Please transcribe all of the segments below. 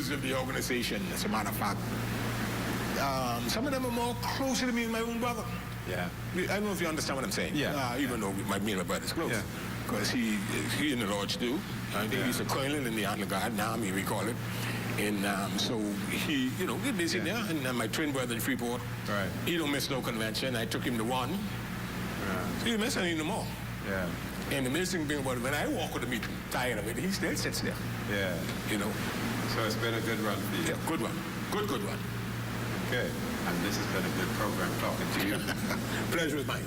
members of the organization, as a matter of fact. Some of them are more closer to me than my own brother. Yeah. I don't know if you understand what I'm saying. Yeah. Even though me and my brother's close. Yeah. Because he in the lodge too. I think he's a colonel in the Honor Guard, Army we call it. And so he, you know, we visit there. And my twin brother in Freeport, he don't miss no convention. I took him to one. So he miss any no more. Yeah. And the amazing thing about it, when I walk with him, he's tired of it, he still sits there. Yeah. You know. So it's been a good run for you. Yeah, good one. Good one. Okay. And this has been a good program talking to you. Pleasure is mine.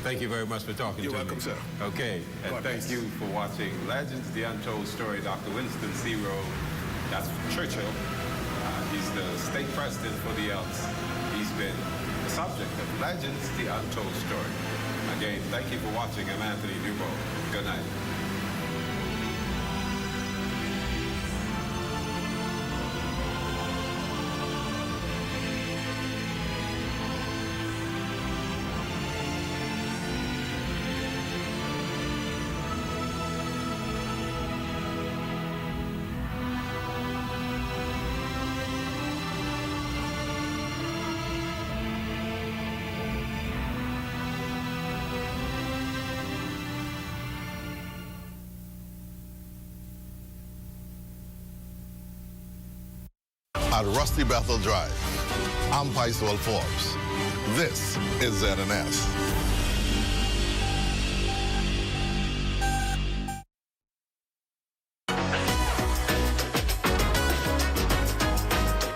Thank you very much for talking to me. You're welcome, sir. Okay. And God thank bless. you for watching Legends, the Untold Story. Dr. Winston C. Rowe, that's Churchill. He's the state president for the Elks. He's been the subject of Legends, the Untold Story. Again, thank you for watching. I'm Anthony Dubois. Good night. At Rusty Bethel Drive. I'm Paiswell Forbes. This is ZNS.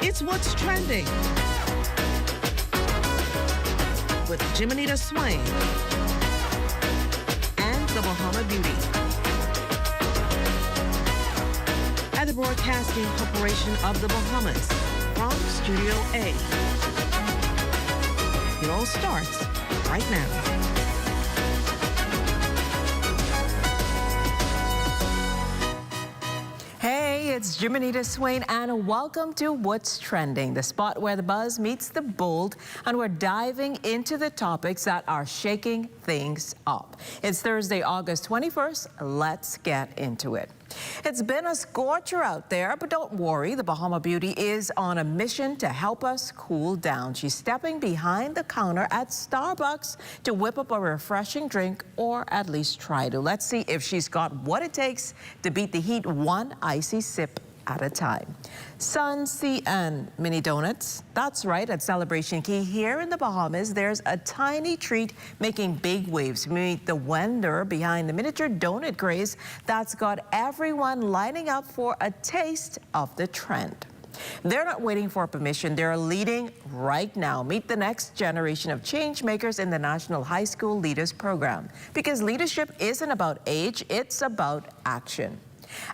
It's What's Trending with Jiminita Swain and the Bahama Beauty. At the Broadcasting Corporation of the Bahamas from Studio A. It all starts right now. Hey, it's Jiminita Swain and welcome to What's Trending, the spot where the buzz meets the bold, and we're diving into the topics that are shaking things up. It's Thursday, August 21st. Let's get into it. It's been a scorcher out there, but don't worry, the Bahama Beauty is on a mission to help us cool down. She's stepping behind the counter at Starbucks to whip up a refreshing drink, or at least try to. Let's see if she's got what it takes to beat the heat one icy sip at a time. Sun, Sea, and mini donuts. That's right, at Celebration Key here in the Bahamas, there's a tiny treat making big waves. Meet the vendor behind the miniature donut craze that's got everyone lining up for a taste of the trend. They're not waiting for permission, they're leading right now. Meet the next generation of change makers in the National High School Leaders Program. Because leadership isn't about age, it's about action.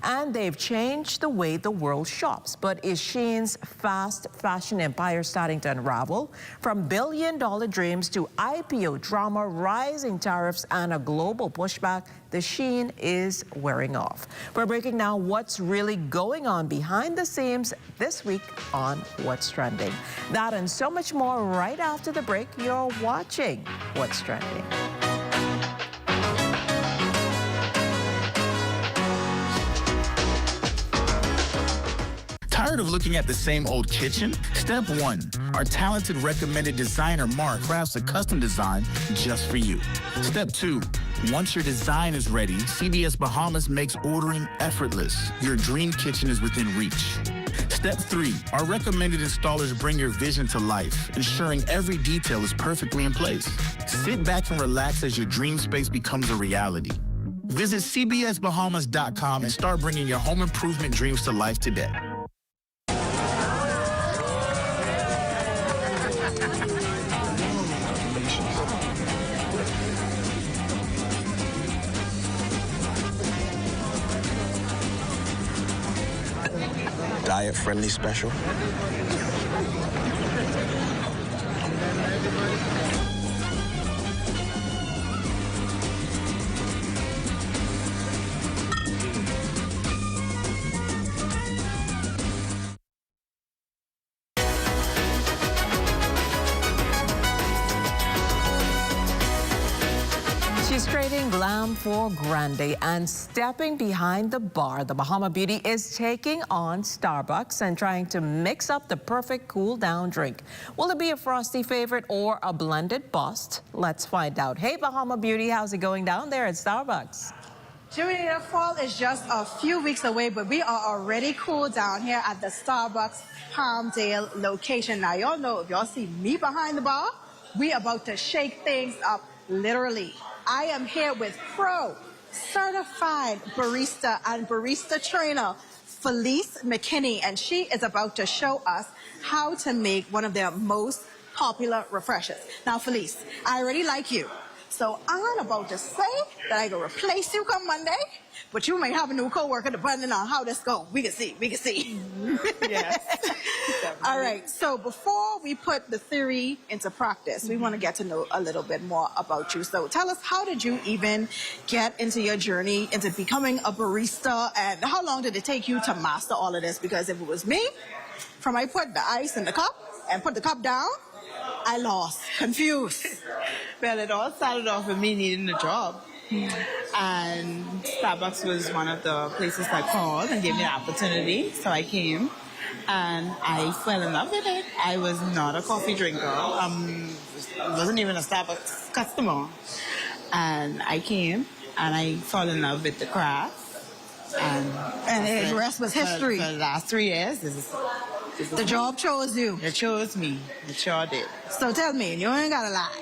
And they've changed the way the world shops. But is Shein's fast fashion empire starting to unravel? From billion-dollar dreams to IPO drama, rising tariffs, and a global pushback, the Shein is wearing off. We're breaking down what's really going on behind the scenes this week on What's Trending. That and so much more right after the break. You're watching What's Trending. Tired of looking at the same old kitchen? Step 1. Our talented recommended designer Mark crafts a custom design just for you. Step 2. Once your design is ready, CBS Bahamas makes ordering effortless. Your dream kitchen is within reach. Step 3. Our recommended installers bring your vision to life, ensuring every detail is perfectly in place. Sit back and relax as your dream space becomes a reality. Visit cbsbahamas.com and start bringing your home improvement dreams to life today. Diet-friendly special. She's trained Trading glam for grande and stepping behind the bar, the Bahama Beauty is taking on Starbucks and trying to mix up the perfect cool-down drink. Will it be a frosty favorite or a blended bust? Let's find out. Hey, Bahama Beauty, how's it going down there at Starbucks? Jimmy, fall is just a few weeks away, but we are already cool down here at the Starbucks Palmdale location. Now, y'all know if y'all see me behind the bar, we about to shake things up, literally. I am here with pro certified barista and barista trainer Felice McKinney, and she is about to show us how to make one of their most popular refreshers. Now, Felice, I already like you. So I'm about to say that I can replace you come Monday, but you may have a new coworker depending on how this goes. We can see. Yes. All right. So before we put the theory into practice, we want to get to know a little bit more about you. So tell us, how did you even get into your journey into becoming a barista, and how long did it take you to master all of this? Because if it was me, from I put the ice in the cup and put the cup down, I lost, confused. Well, it all started off with me needing a job. And Starbucks was one of the places I called and gave me the opportunity. So I came and I fell in love with it. I was not a coffee drinker. Wasn't even a Starbucks customer. And I came and I fell in love with the craft. And the rest was history. For the last 3 years, The job chose you. it chose me. It sure did. So tell me, you ain't gotta lie.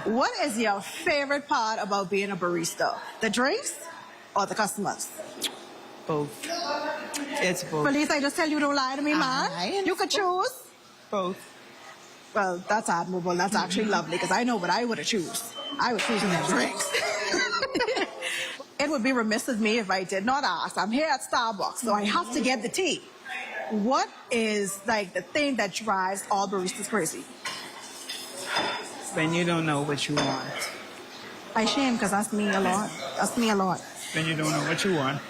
What is your favorite part about being a barista? The drinks or the customers? Both. It's both. Felice, I just tell you don't lie to me, man. You could choose. Both. Well, that's admirable. That's actually lovely, because I know what I would have choose. I would choose the drinks. It would be remiss of me if I did not ask. I'm here at Starbucks, so I have to get the tea. What is like the thing that drives all baristas crazy? When you don't know what you want. I shame, because that's me a lot. That's me a lot. When you don't know what you want.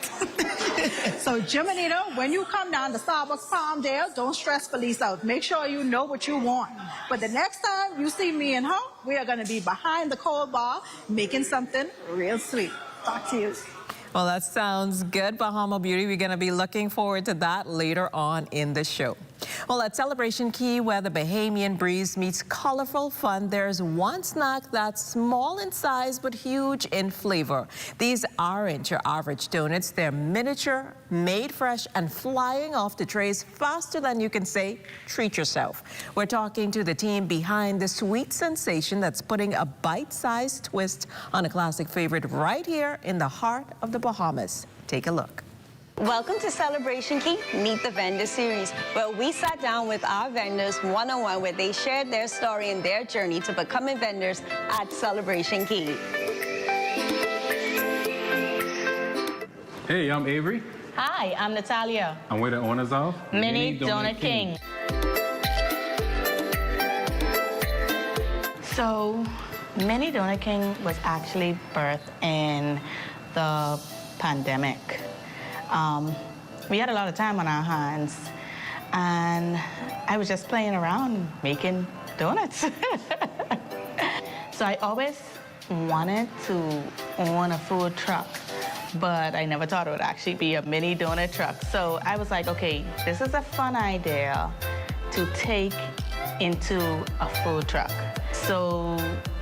So, Jiminita, when you come down to Starbucks Palmdale, don't stress Felice out. Make sure you know what you want. But the next time you see me and her, we are going to be behind the cold bar making something real sweet. Talk to you. Well, that sounds good, Bahama Beauty. We're going to be looking forward to that later on in the show. Well, at Celebration Key, where the Bahamian breeze meets colorful fun, there's one snack that's small in size but huge in flavor. These aren't your average donuts. They're miniature, made fresh, and flying off the trays faster than you can say, treat yourself. We're talking to the team behind the sweet sensation that's putting a bite-sized twist on a classic favorite right here in the heart of the Bahamas. Take a look. Welcome to Celebration Key, Meet the Vendor series, where we sat down with our vendors one-on-one, where they shared their story and their journey to becoming vendors at Celebration Key. Hey, I'm Avery. Hi, I'm Natalia. And we're the owners of Mini Donut King. So, Mini Donut King was actually birthed in the pandemic. We had a lot of time on our hands, and I was just playing around making donuts. So I always wanted to own a food truck, but I never thought it would actually be a mini donut truck. So I was like, okay, this is a fun idea to take into a food truck. So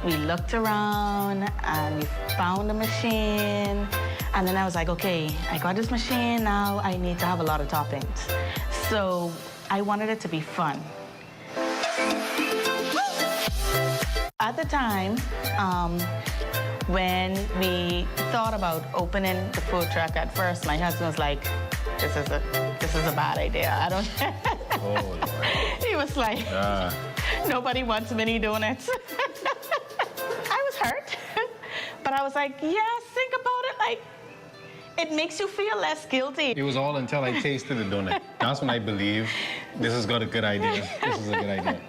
we looked around and we found a machine. And then I was like, okay, I got this machine, now I need to have a lot of toppings. So I wanted it to be fun. At the time, when we thought about opening the food truck, at first my husband was like, this is a bad idea. I don't. Oh, Lord. He was like, nobody wants mini donuts. I was hurt, but I was like, yes, think about it. Like, it makes you feel less guilty. It was all until I tasted the donut. That's when I believed this has got a good idea. This is a good idea.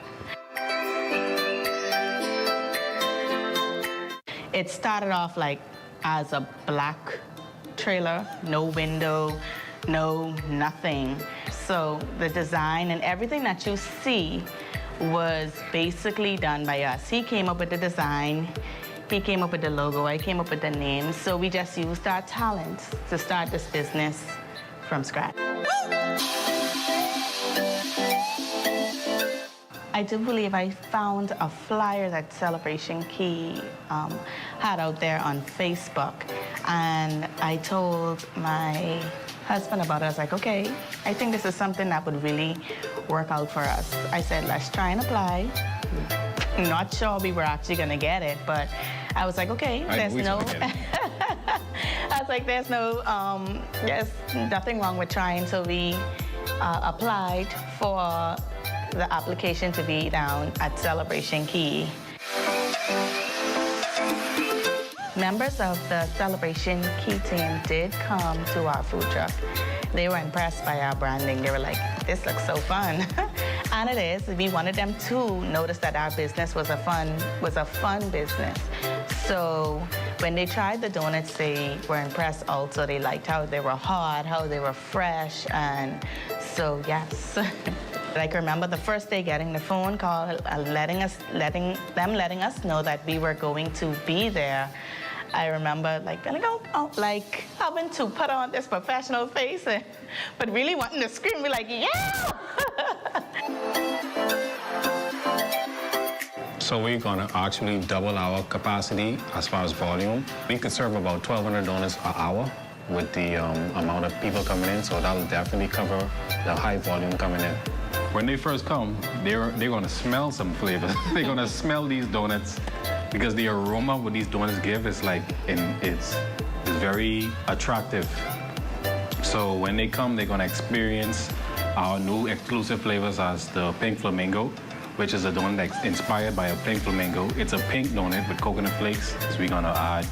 It started off like as a black trailer, no window, no nothing. So the design and everything that you see was basically done by us. He came up with the design. he came up with the logo, I came up with the name. So we just used our talents to start this business from scratch. I do believe I found a flyer that Celebration Key had out there on Facebook. And I told my husband about it. I was like, okay, I think this is something that would really work out for us. I said, let's try and apply. Not sure we were actually going to get it, but I was like, okay, there's no... I was like, there's nothing wrong with trying. So we applied for the application to be down at Celebration Key. Members of the Celebration Key team did come to our food truck. They were impressed by our branding. They were like, this looks so fun. And it is. We wanted them to notice that our business was a fun business. So when they tried the donuts, they were impressed also. They liked how they were hot, how they were fresh, and so yes. Like, remember the first day getting the phone call, letting us know that we were going to be there. I remember like feeling like having to put on this professional face, but really wanting to scream, be like, yeah! So we're gonna actually double our capacity as far as volume. We could serve about 1,200 donuts an hour with the amount of people coming in, so that'll definitely cover the high volume coming in. When they first come, they're gonna smell some flavors. They're gonna smell these donuts because the aroma what these donuts give is like, it's very attractive. So when they come, they're gonna experience our new exclusive flavors as the Pink Flamingo, which is a donut that's inspired by a pink flamingo. It's a pink donut with coconut flakes. So we're gonna add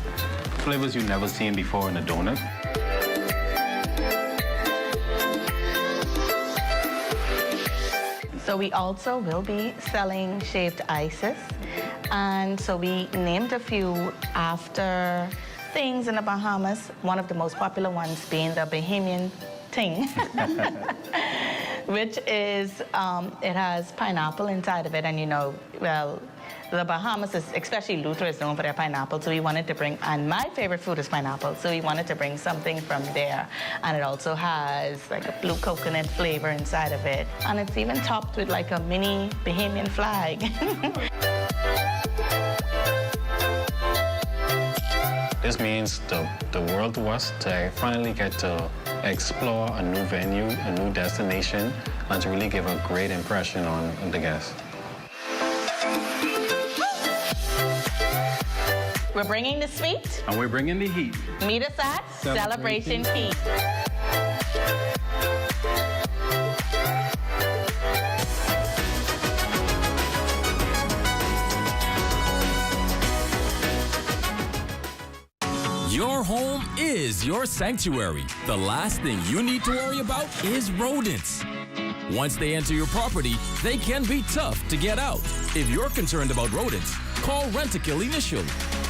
flavors you've never seen before in a donut. So we also will be selling shaved ices. And so we named a few after things in the Bahamas, one of the most popular ones being the Bahamian ting, which is, it has pineapple inside of it. And well, the Bahamas, especially Luther, is known for their pineapple. So we wanted to bring, and my favorite food is pineapple. So we wanted to bring something from there. And it also has like a blue coconut flavor inside of it. And it's even topped with like a mini Bahamian flag. This means the world to us to finally get to explore a new venue, a new destination, and to really give a great impression on the guests. We're bringing the sweet. And we're bringing the heat. Meet us at Celebration Key. Your home is your sanctuary. The last thing you need to worry about is rodents. Once they enter your property, they can be tough to get out. If you're concerned about rodents, call Rent-A-Kill Initial.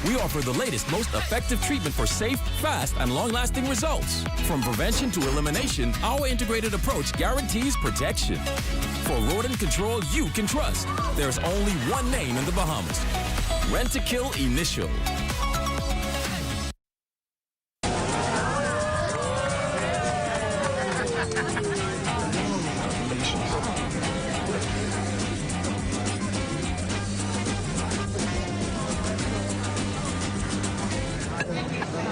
We offer the latest, most effective treatment for safe, fast, and long-lasting results. From prevention to elimination, our integrated approach guarantees protection. For rodent control you can trust, there's only one name in the Bahamas: Rent-A-Kill Initial.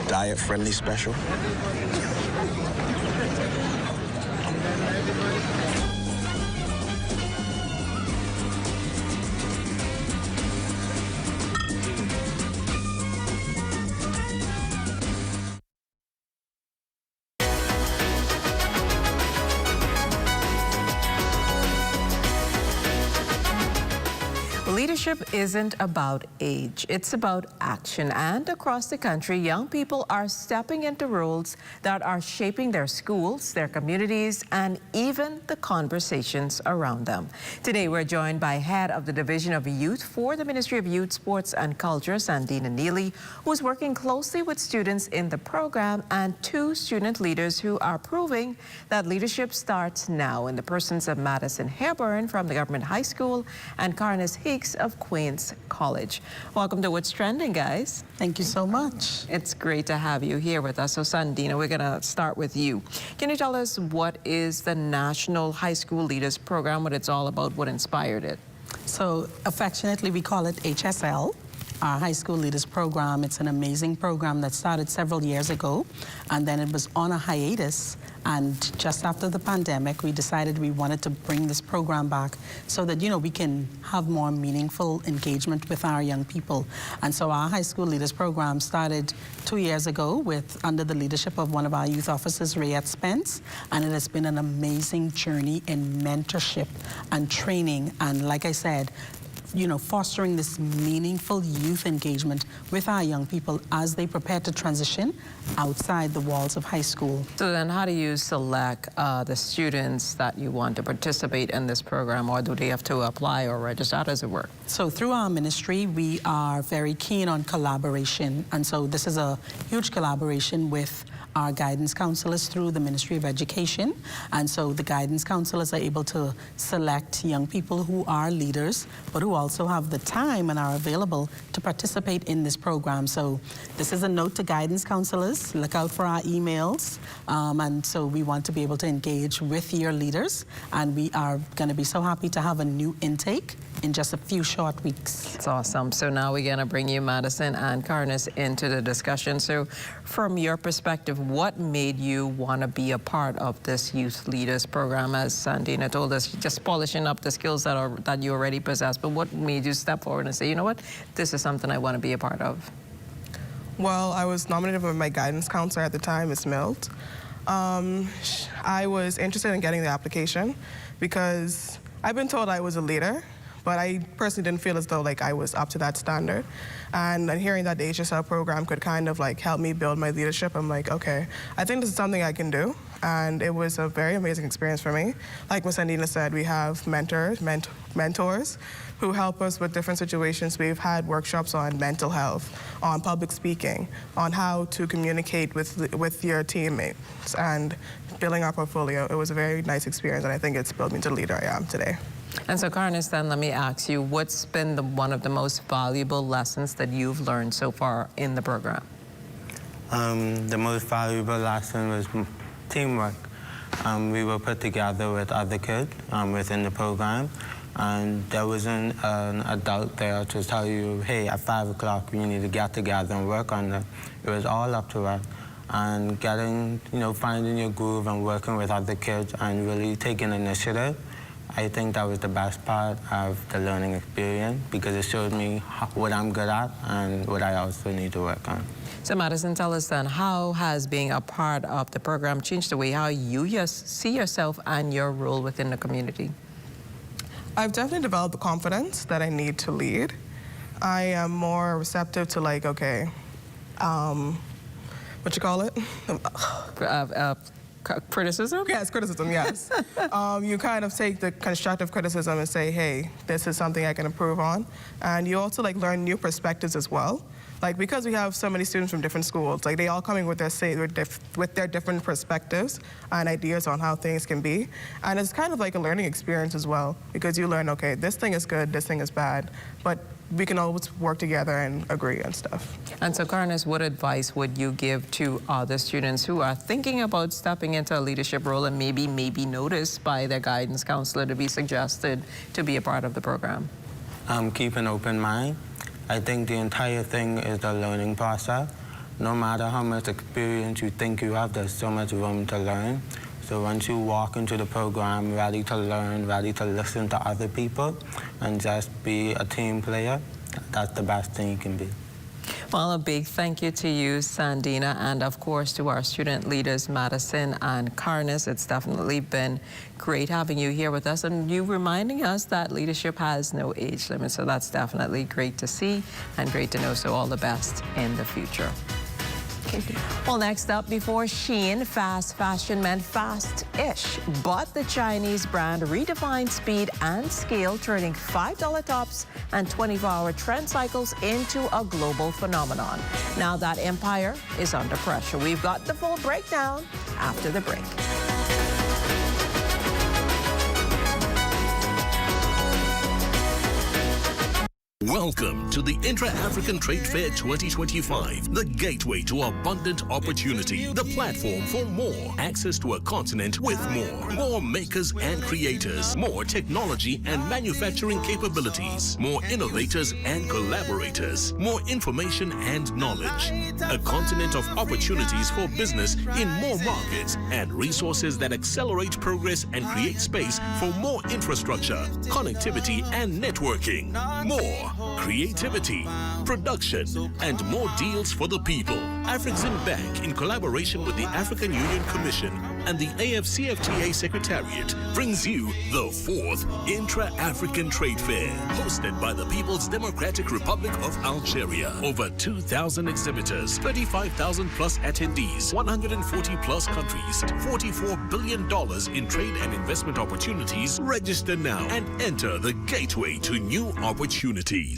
Diet-friendly special. Leadership isn't about age, it's about action. And across the country, young people are stepping into roles that are shaping their schools, their communities, and even the conversations around them. Today, we're joined by Head of the Division of Youth for the Ministry of Youth, Sports and Culture, Sandina Neely, who's working closely with students in the program, and two student leaders who are proving that leadership starts now, in the persons of Madison Hareburn from the Government High School and Carnes Hicks of of Queens College. Welcome to What's Trending, guys. Thank you so much. It's great to have you here with us. So, Sandina, we're going to start with you. Can you tell us what is the National High School Leaders Program, what it's all about, what inspired it? So, affectionately, we call it HSL, our High School Leaders Program. It's an amazing program that started several years ago, and then it was on a hiatus. And just after the pandemic, we decided we wanted to bring this program back so that, you know, we can have more meaningful engagement with our young people. And so our High School Leaders Program started 2 years ago under the leadership of one of our youth officers, Rayette Spence, and it has been an amazing journey in mentorship and training. And like I said, you know, fostering this meaningful youth engagement with our young people as they prepare to transition outside the walls of high school. So then how do you select the students that you want to participate in this program, or do they have to apply or register? How does it work? So through our ministry, we are very keen on collaboration. And so this is a huge collaboration with our guidance counselors through the Ministry of Education. And so the guidance counselors are able to select young people who are leaders, but who also have the time and are available to participate in this program. So this is a note to guidance counselors. Look out for our emails. And so we want to be able to engage with your leaders. And we are going to be so happy to have a new intake in just a few short weeks. That's awesome. So now we're going to bring you, Madison and Carnes, into the discussion. So from your perspective, what made you want to be a part of this Youth Leaders Program? As Sandina told us, just polishing up the skills that you already possess, but what made you step forward and say, you know what, this is something I want to be a part of? Well, I was nominated by my guidance counselor at the time, Ms. Milt. I was interested in getting the application because I've been told I was a leader, but I personally didn't feel as though like I was up to that standard. And hearing that the HSL program could kind of like help me build my leadership, I'm like, okay, I think this is something I can do. And it was a very amazing experience for me. Like Ms. Andina said, we have mentors who help us with different situations. We've had workshops on mental health, on public speaking, on how to communicate with your teammates, and building our portfolio. It was a very nice experience, and I think it's built me to the leader I am today. And so, Carnes, then let me ask you, what's been one of the most valuable lessons that you've learned so far in the program? The most valuable lesson was teamwork. We were put together with other kids within the program, and there wasn't an adult there to tell you, hey, at 5 o'clock we need to get together and work on it. It was all up to us. And getting, you know, finding your groove and working with other kids and really taking initiative, I think that was the best part of the learning experience because it showed me what I'm good at and what I also need to work on. So Madison, tell us then, how has being a part of the program changed the way how you see yourself and your role within the community? I've definitely developed the confidence that I need to lead. I am more receptive to like, okay, what you call it? Criticism? Yes, criticism, yes. You kind of take the constructive criticism and say, hey, this is something I can improve on. And you also like learn new perspectives as well. Like, because we have so many students from different schools, like they all coming with their different perspectives and ideas on how things can be. And it's kind of like a learning experience as well, because you learn, okay, this thing is good, this thing is bad, but we can always work together and agree on stuff. And so, Carnes, what advice would you give to other students who are thinking about stepping into a leadership role and maybe noticed by their guidance counselor to be suggested to be a part of the program? Keep an open mind. I think the entire thing is the learning process. No matter how much experience you think you have, there's so much room to learn. So once you walk into the program ready to learn, ready to listen to other people, and just be a team player, that's the best thing you can be. Well, a big thank you to you, Sandina, and of course to our student leaders, Madison and Carnes. It's definitely been great having you here with us and you reminding us that leadership has no age limit. So that's definitely great to see and great to know. So all the best in the future. Well, next up, before Shein, fast fashion meant fast-ish, but the Chinese brand redefined speed and scale, turning $5 tops and 24-hour trend cycles into a global phenomenon. Now that empire is under pressure. We've got the full breakdown after the break. Welcome to the Intra-African Trade Fair 2025, the gateway to abundant opportunity, the platform for more, access to a continent with more makers and creators, more technology and manufacturing capabilities, more innovators and collaborators, more information and knowledge, a continent of opportunities for business in more markets and resources that accelerate progress and create space for more infrastructure, connectivity and networking, more creativity, production, and more deals for the people. Afrexim Bank, in collaboration with the African Union Commission and the AFCFTA Secretariat, brings you the 4th Intra-African Trade Fair, hosted by the People's Democratic Republic of Algeria. Over 2,000 exhibitors, 35,000 plus attendees, 140 plus countries, $44 billion in trade and investment opportunities. Register now and enter the gateway to new opportunities.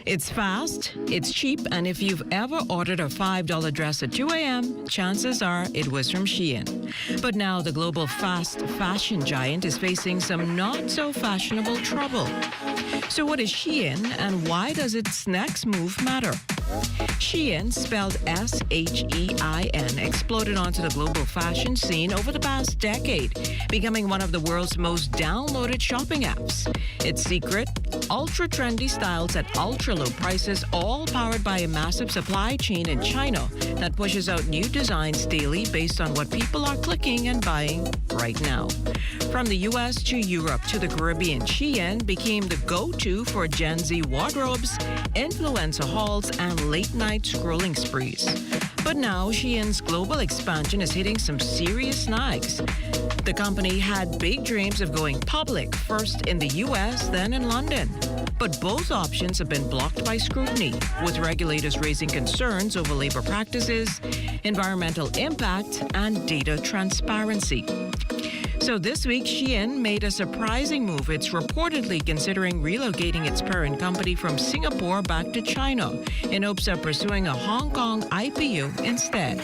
It's fast, it's cheap, and if you've ever ordered a $5 dress at 2 a.m., chances are it was from Shein. But now the global fast fashion giant is facing some not-so-fashionable trouble. So what is Shein, and why does its next move matter? Shein, spelled S-H-E-I-N, exploded onto the global fashion scene over the past decade, becoming one of the world's most downloaded shopping apps. Its secret? Ultra-trendy styles at ultra-low prices, all powered by a massive supply chain in China that pushes out new designs daily based on what people are clicking and buying right now. From the U.S. to Europe to the Caribbean, Shein became the go-to for Gen Z wardrobes, influencer hauls, and late-night scrolling sprees. But now Shein's global expansion is hitting some serious snags. The company had big dreams of going public, first in the U.S., then in London. But both options have been blocked by scrutiny, with regulators raising concerns over labor practices, environmental impact, and data transparency. So this week, Shein made a surprising move. It's reportedly considering relocating its parent company from Singapore back to China in hopes of pursuing a Hong Kong IPO instead.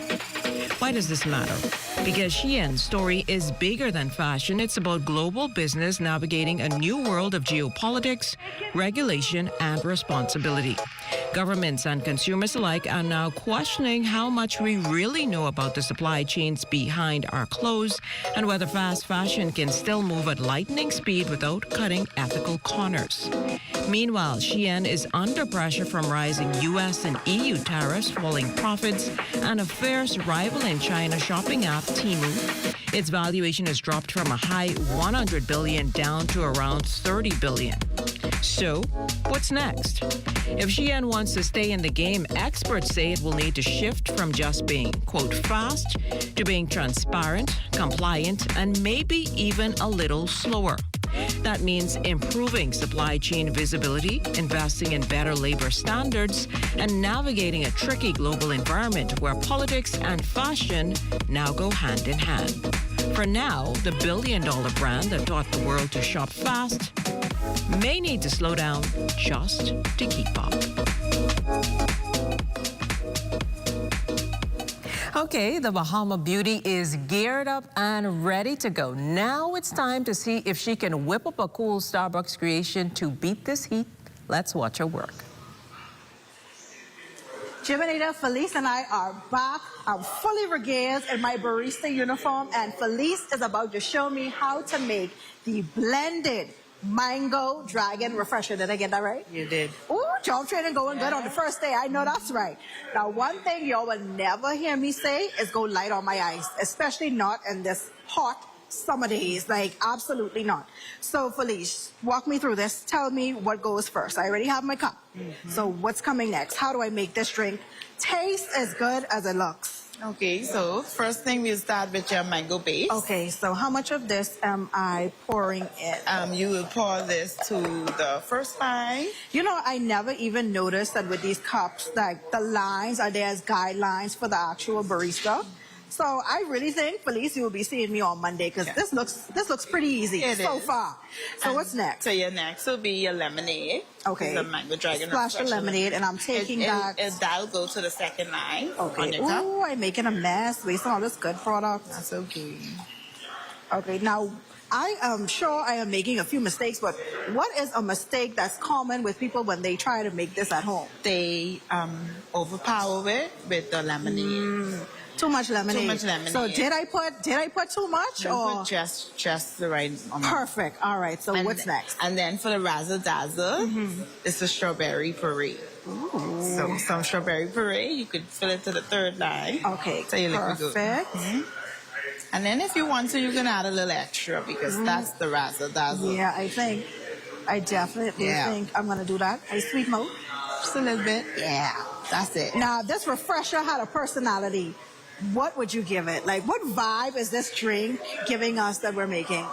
Why does this matter? Because Shein's story is bigger than fashion. It's about global business navigating a new world of geopolitics, regulation, and responsibility. Governments and consumers alike are now questioning how much we really know about the supply chains behind our clothes and whether fast fashion can still move at lightning speed without cutting ethical corners. Meanwhile, Shein is under pressure from rising U.S. and EU tariffs, falling profits, and a fierce rival in China shopping app, Temu. Its valuation has dropped from a high $100 billion down to around $30 billion. So, what's next? If Shein wants to stay in the game, experts say it will need to shift from just being, quote, fast to being transparent, compliant, and maybe even a little slower. That means improving supply chain visibility, investing in better labor standards, and navigating a tricky global environment where politics and fashion now go hand in hand. For now, the billion-dollar brand that taught the world to shop fast may need to slow down just to keep up. Okay, the Bahama Beauty is geared up and ready to go. Now it's time to see if she can whip up a cool Starbucks creation to beat this heat. Let's watch her work. Jiminita, Felice, and I are back. I'm fully regaled in my barista uniform, and Felice is about to show me how to make the blended mango dragon refresher. Did I get that right? You did. Ooh, job training going good on the first day. I know that's right. Now, one thing y'all will never hear me say is go light on my ice, especially not in this hot summer days. Like, absolutely not. So, Felice, walk me through this. Tell me what goes first. I already have my cup. So, what's coming next? How do I make this drink taste as good as it looks? Okay, so first thing we'll start with your mango base. Okay, so how much of this am I pouring in? You will pour this to the first line. You know, I never even noticed that with these cups, like the lines are there as guidelines for the actual barista. So I really think, Felice, you will be seeing me on Monday because this looks pretty easy so far. So what's next? So your next will be your lemonade. Okay. The mango dragon. Splash the lemonade, and I'm taking that. That'll go to the second line. Okay. Ooh, I'm making a mess wasting all this good product. That's okay. Okay, now I am sure I am making a few mistakes, but what is a mistake that's common with people when they try to make this at home? They overpower it with the lemonade. Too much lemonade. Too much lemonade. So did I put too much or put just the right amount? Perfect. All right. So what's next? And then for the razzle dazzle, it's the strawberry puree. Ooh. So some strawberry puree, you could fill it to the third line. Okay. So you look good. Perfect. And then if you want to, you can add a little extra because that's the razzle dazzle. Yeah, I definitely think I'm gonna do that. A sweet mode. Just a little bit. Yeah, that's it. Now this refresher had a personality. What would you give it? Like, what vibe is this drink giving us that we're making?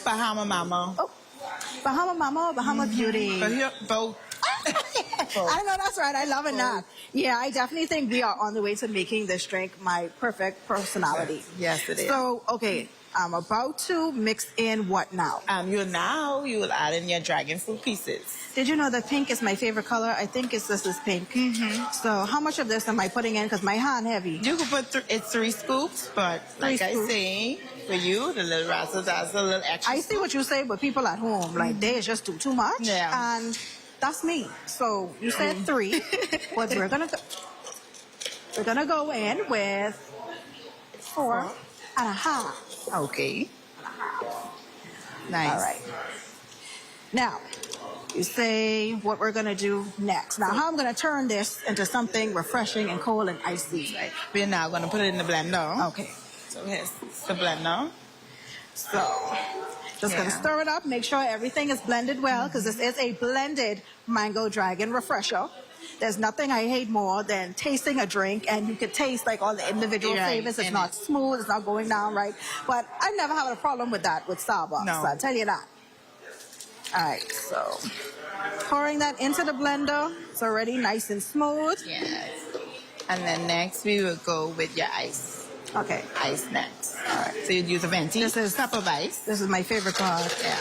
Bahama Mama. Oh, Bahama Mama or Bahama Beauty? Both. I know, that's right. I love it now. Yeah, I definitely think we are on the way to making this drink my perfect personality. Yes, it is. So, okay, I'm about to mix in what now? You will add in your dragon fruit pieces. Did you know that pink is my favorite color? I think this is pink. So how much of this am I putting in? Because my hand heavy. You can put it's 3 scoops, but like I say, for you, the little razzle dazzle, a little extra. I see what you say, but people at home, like they just do too much. Yeah. And that's me. So you said 3, but we're gonna go in with 4.5. Okay. Nice. All right. Now, you say what we're gonna do next. Now, how I'm gonna turn this into something refreshing and cold and icy. Right. We're now gonna put it in the blender. Okay. So here's the blender. So, just gonna stir it up, make sure everything is blended well, because this is a blended mango dragon refresher. There's nothing I hate more than tasting a drink and you could taste like all the individual flavors. It's not smooth, it's not going down right. But I've never had a problem with that with Starbucks. No. I'll tell you that. All right, so pouring that into the blender. It's already nice and smooth. Yes. And then next we will go with your ice. Okay. Ice next. All right. So you'd use a venti. This is cup of ice. This is my favorite part. Yeah.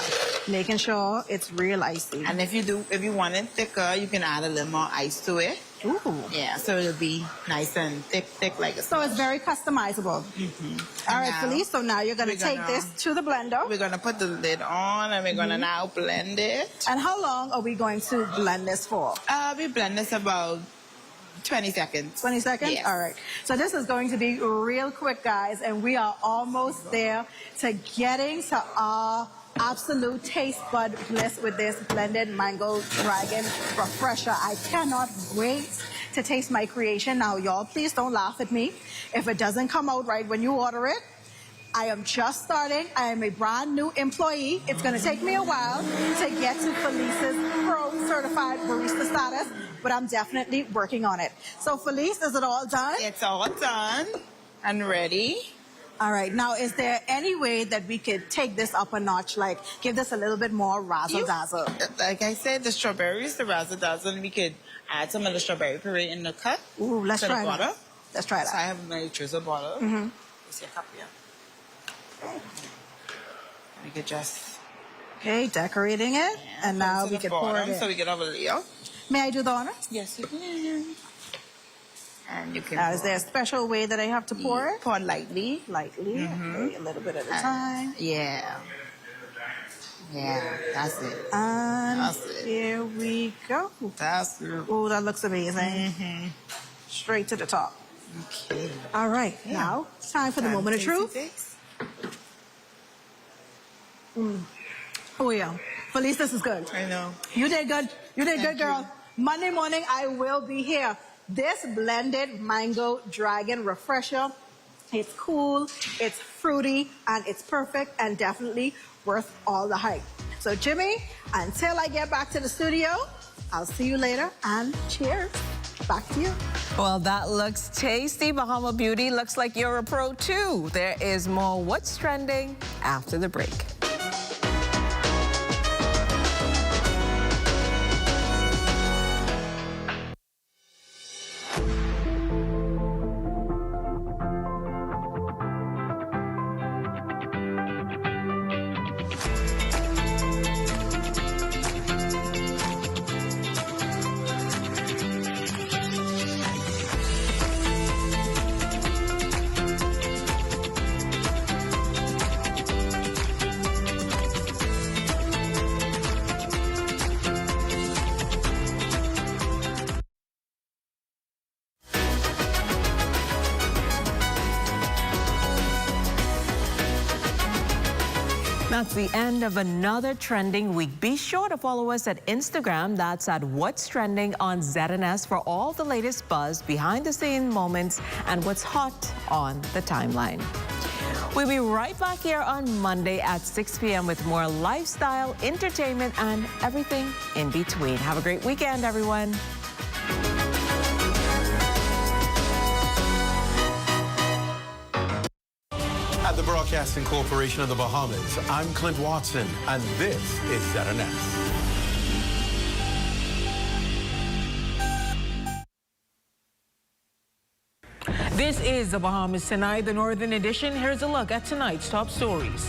Making sure it's real icy. And if you want it thicker, you can add a little more ice to it. Ooh. Yeah, so it'll be nice and thick like a So it's very customizable. All right, Felice, so now you're going to take this to the blender. We're going to put the lid on and we're going to now blend it. And how long are we going to blend this for? We blend this about 20 seconds. 20 seconds? Yes. All right. So this is going to be real quick, guys, and we are almost there to getting to our absolute taste bud bliss with this blended mango dragon refresher. I cannot wait to taste my creation. Now, y'all, please don't laugh at me if it doesn't come out right when you order it. I am just starting. I am a brand new employee. It's going to take me a while to get to Felice's Pro Certified Barista status, but I'm definitely working on it. So, Felice, is it all done? It's all done and ready. All right. Now, is there any way that we could take this up a notch, like give this a little bit more razzle-dazzle? Like I said, the strawberries, the razzle-dazzle, and we could add some of the strawberry puree in the cup. Ooh, let's try that. that. Let's try that. So I have my drizzle bottle. It's your cup here. We could just... Okay, decorating it. And now we can pour it in. So we get our layer. May I do the honors? Yes, you can. And you can Now, is there a special way that I have to pour it? Pour lightly. Lightly. Okay, a little bit at a time. Yeah. Yeah, that's it. And That's it. here we go. That's it. Oh, that looks amazing. Straight to the top. Okay. All right, now it's time for the moment of truth. Oh, yeah. Felice, this is good. I know. You did good. You did Thank good, girl. Monday morning, I will be here. This blended mango dragon refresher It's cool, it's fruity, and it's perfect and definitely worth all the hype. So Jimmy, until I get back to the studio, I'll see you later and cheers. Back to you. Well, that looks tasty. Bahama Beauty, looks like you're a pro too. There is more What's Trending after the break. That's the end of another trending week. Be sure to follow us at Instagram. That's at What's Trending on ZNS for all the latest buzz, behind the scene moments, and what's hot on the timeline. We'll be right back here on Monday at 6 p.m. with more lifestyle, entertainment, and everything in between. Have a great weekend, everyone. At the Broadcasting Corporation of the Bahamas, I'm Clint Watson, and this is ZNS. This is the Bahamas Tonight, the Northern Edition. Here's a look at tonight's top stories.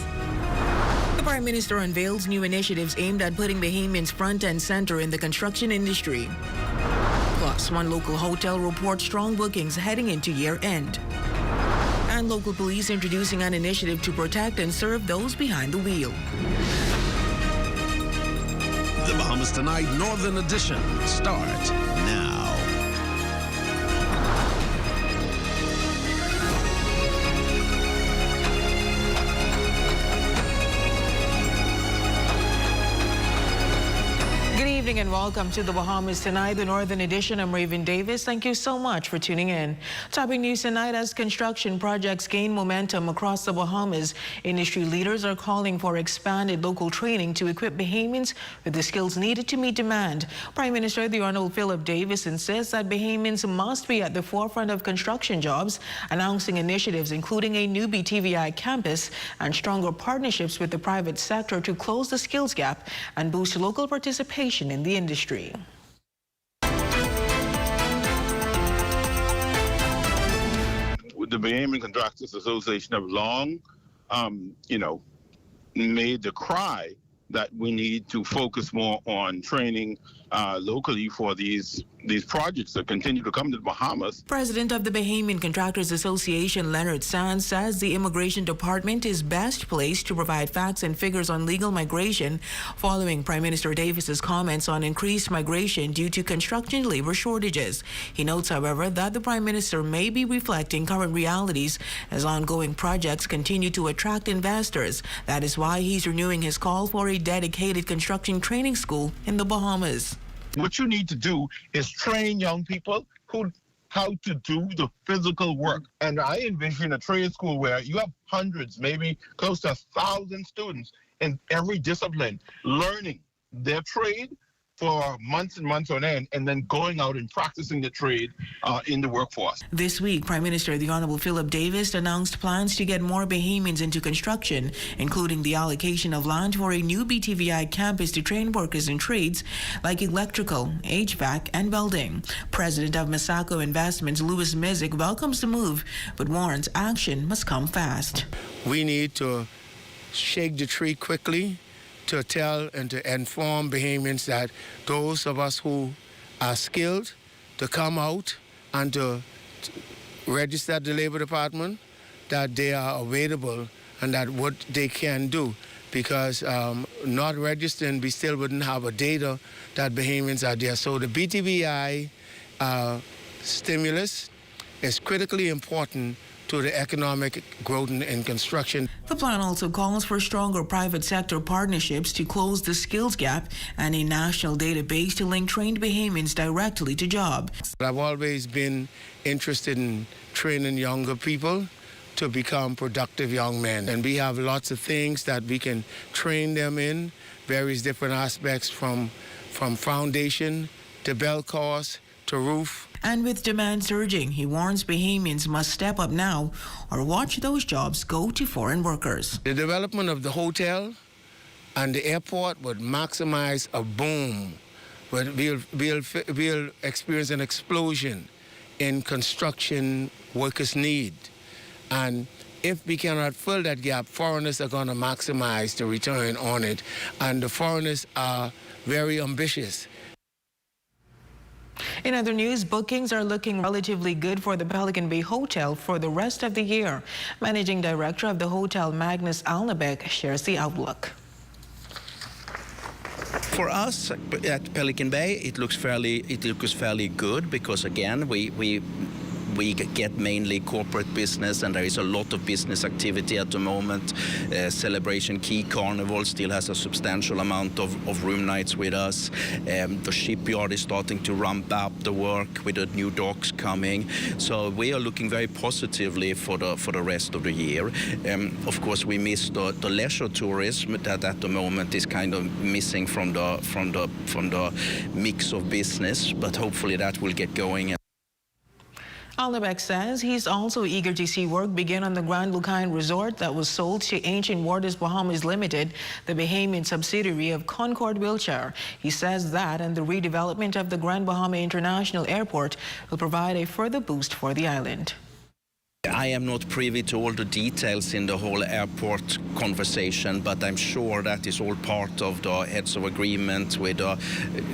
The Prime Minister unveils new initiatives aimed at putting Bahamians front and center in the construction industry. Plus, one local hotel reports strong bookings heading into year-end. And local police introducing an initiative to protect and serve those behind the wheel. The Bahamas Tonight Northern Edition starts now. Good evening and welcome to the Bahamas Tonight, the Northern Edition. I'm Raven Davis. Thank you so much for tuning in. Topping news tonight, as construction projects gain momentum across the Bahamas, industry leaders are calling for expanded local training to equip Bahamians with the skills needed to meet demand. Prime Minister the Honorable Philip Davis insists that Bahamians must be at the forefront of construction jobs, announcing initiatives including a new BTVI campus and stronger partnerships with the private sector to close the skills gap and boost local participation in the industry. The Bahamian Contractors Association have long, made the cry that we need to focus more on training locally for these projects that continue to come to the Bahamas. President of the Bahamian Contractors Association, Leonard Sands, says the Immigration Department is best placed to provide facts and figures on legal migration following Prime Minister Davis's comments on increased migration due to construction labor shortages. He notes, however, that the Prime Minister may be reflecting current realities as ongoing projects continue to attract investors. That is why he's renewing his call for a dedicated construction training school in the Bahamas. What you need to do is train young people how to do the physical work. And I envision a trade school where you have hundreds, maybe close to 1,000 students in every discipline learning their trade for months and months on end, and then going out and practicing the trade in the workforce. This week, Prime Minister the Honorable Philip Davis announced plans to get more Bahamians into construction, including the allocation of land for a new BTVI campus to train workers in trades like electrical, HVAC, and welding. President of Masako Investments, Louis Mizik, welcomes the move, but warns action must come fast. We need to shake the tree quickly to tell and to inform Bahamians that those of us who are skilled to come out and to register at the Labor Department, that they are available and that what they can do. Because not registering, we still wouldn't have a data that Bahamians are there. So the BTVI stimulus is critically important to the economic growth in construction. The plan also calls for stronger private sector partnerships to close the skills gap and a national database to link trained Bahamians directly to jobs. I've always been interested in training younger people to become productive young men. And we have lots of things that we can train them in, various different aspects from foundation to bell course to roof. And with demand surging, he warns Bahamians must step up now or watch those jobs go to foreign workers. The development of the hotel and the airport would maximize a boom. But we'll experience an explosion in construction workers' need. And if we cannot fill that gap, foreigners are going to maximize the return on it. And the foreigners are very ambitious. In other news, bookings are looking relatively good for the Pelican Bay Hotel for the rest of the year. Managing Director of the hotel, Magnus Alnebeck, shares the outlook. For us at Pelican Bay, it looks fairly good because again we get mainly corporate business, and there is a lot of business activity at the moment. Celebration Key Carnival still has a substantial amount of room nights with us. The shipyard is starting to ramp up the work with the new docks coming. So we are looking very positively for the rest of the year. Of course, we miss the leisure tourism that at the moment is kind of missing from the mix of business, but hopefully that will get going. Alnebeck says he's also eager to see work begin on the Grand Lucayne Resort that was sold to Ancient Waters Bahamas Limited, the Bahamian subsidiary of Concord Wiltshire. He says that and the redevelopment of the Grand Bahama International Airport will provide a further boost for the island. I am not privy to all the details in the whole airport conversation, but I'm sure that is all part of the heads of agreement with the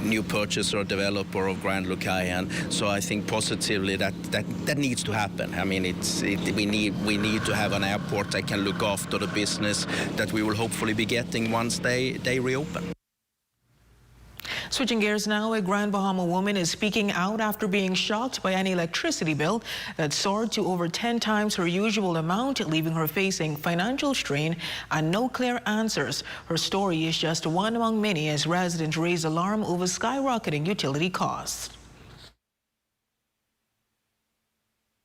new purchaser developer of Grand Lucayne. So I think positively that needs to happen. I mean, we need to have an airport that can look after the business that we will hopefully be getting once they reopen. Switching gears now, a Grand Bahama woman is speaking out after being shocked by an electricity bill that soared to over 10 times her usual amount, leaving her facing financial strain and no clear answers. Her story is just one among many as residents raise alarm over skyrocketing utility costs.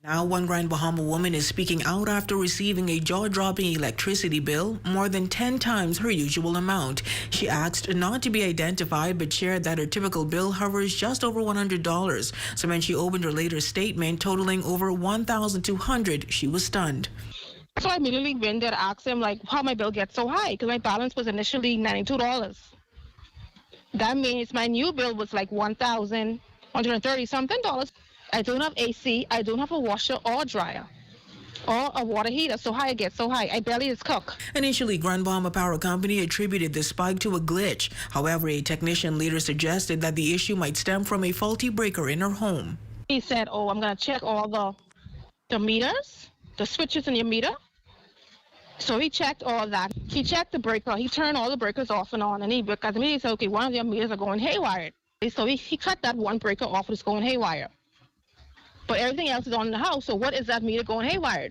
Now, one Grand Bahama woman is speaking out after receiving a jaw-dropping electricity bill more than 10 times her usual amount. She asked not to be identified but shared that her typical bill hovers just over $100. So when she opened her latest statement totaling over $1,200, she was stunned. So I immediately went there to ask him like how my bill gets so high because my balance was initially $92. That means my new bill was like $1,130 something. I don't have AC, I don't have a washer or dryer or a water heater, so how it gets so high. I barely just cook. Initially, Grand Bahama Power Company attributed the spike to a glitch. However, a technician later suggested that the issue might stem from a faulty breaker in her home. He said, oh, I'm going to check all the meters, the switches in your meter. So he checked all that. He checked the breaker. He turned all the breakers off and on, and he said, okay, one of your meters are going haywire. So he cut that one breaker off, it's going haywire. But everything else is on in the house, so what is that meter going haywire?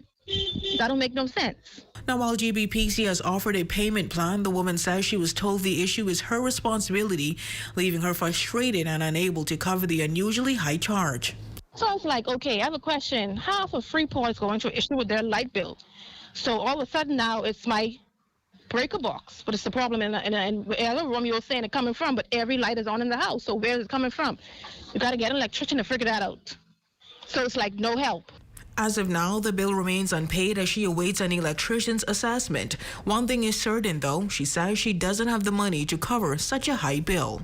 That don't make no sense. Now, while GBPC has offered a payment plan, the woman says she was told the issue is her responsibility, leaving her frustrated and unable to cover the unusually high charge. So I was like, okay, I have a question. Half of Freeport is going to issue with their light bill. So all of a sudden now it's my breaker box, but it's the problem in the other room you were saying it coming from, but every light is on in the house, so where is it coming from? You got to get an electrician to figure that out. So it's like no help. As of now, the bill remains unpaid as she awaits an electrician's assessment. One thing is certain, though, she says she doesn't have the money to cover such a high bill.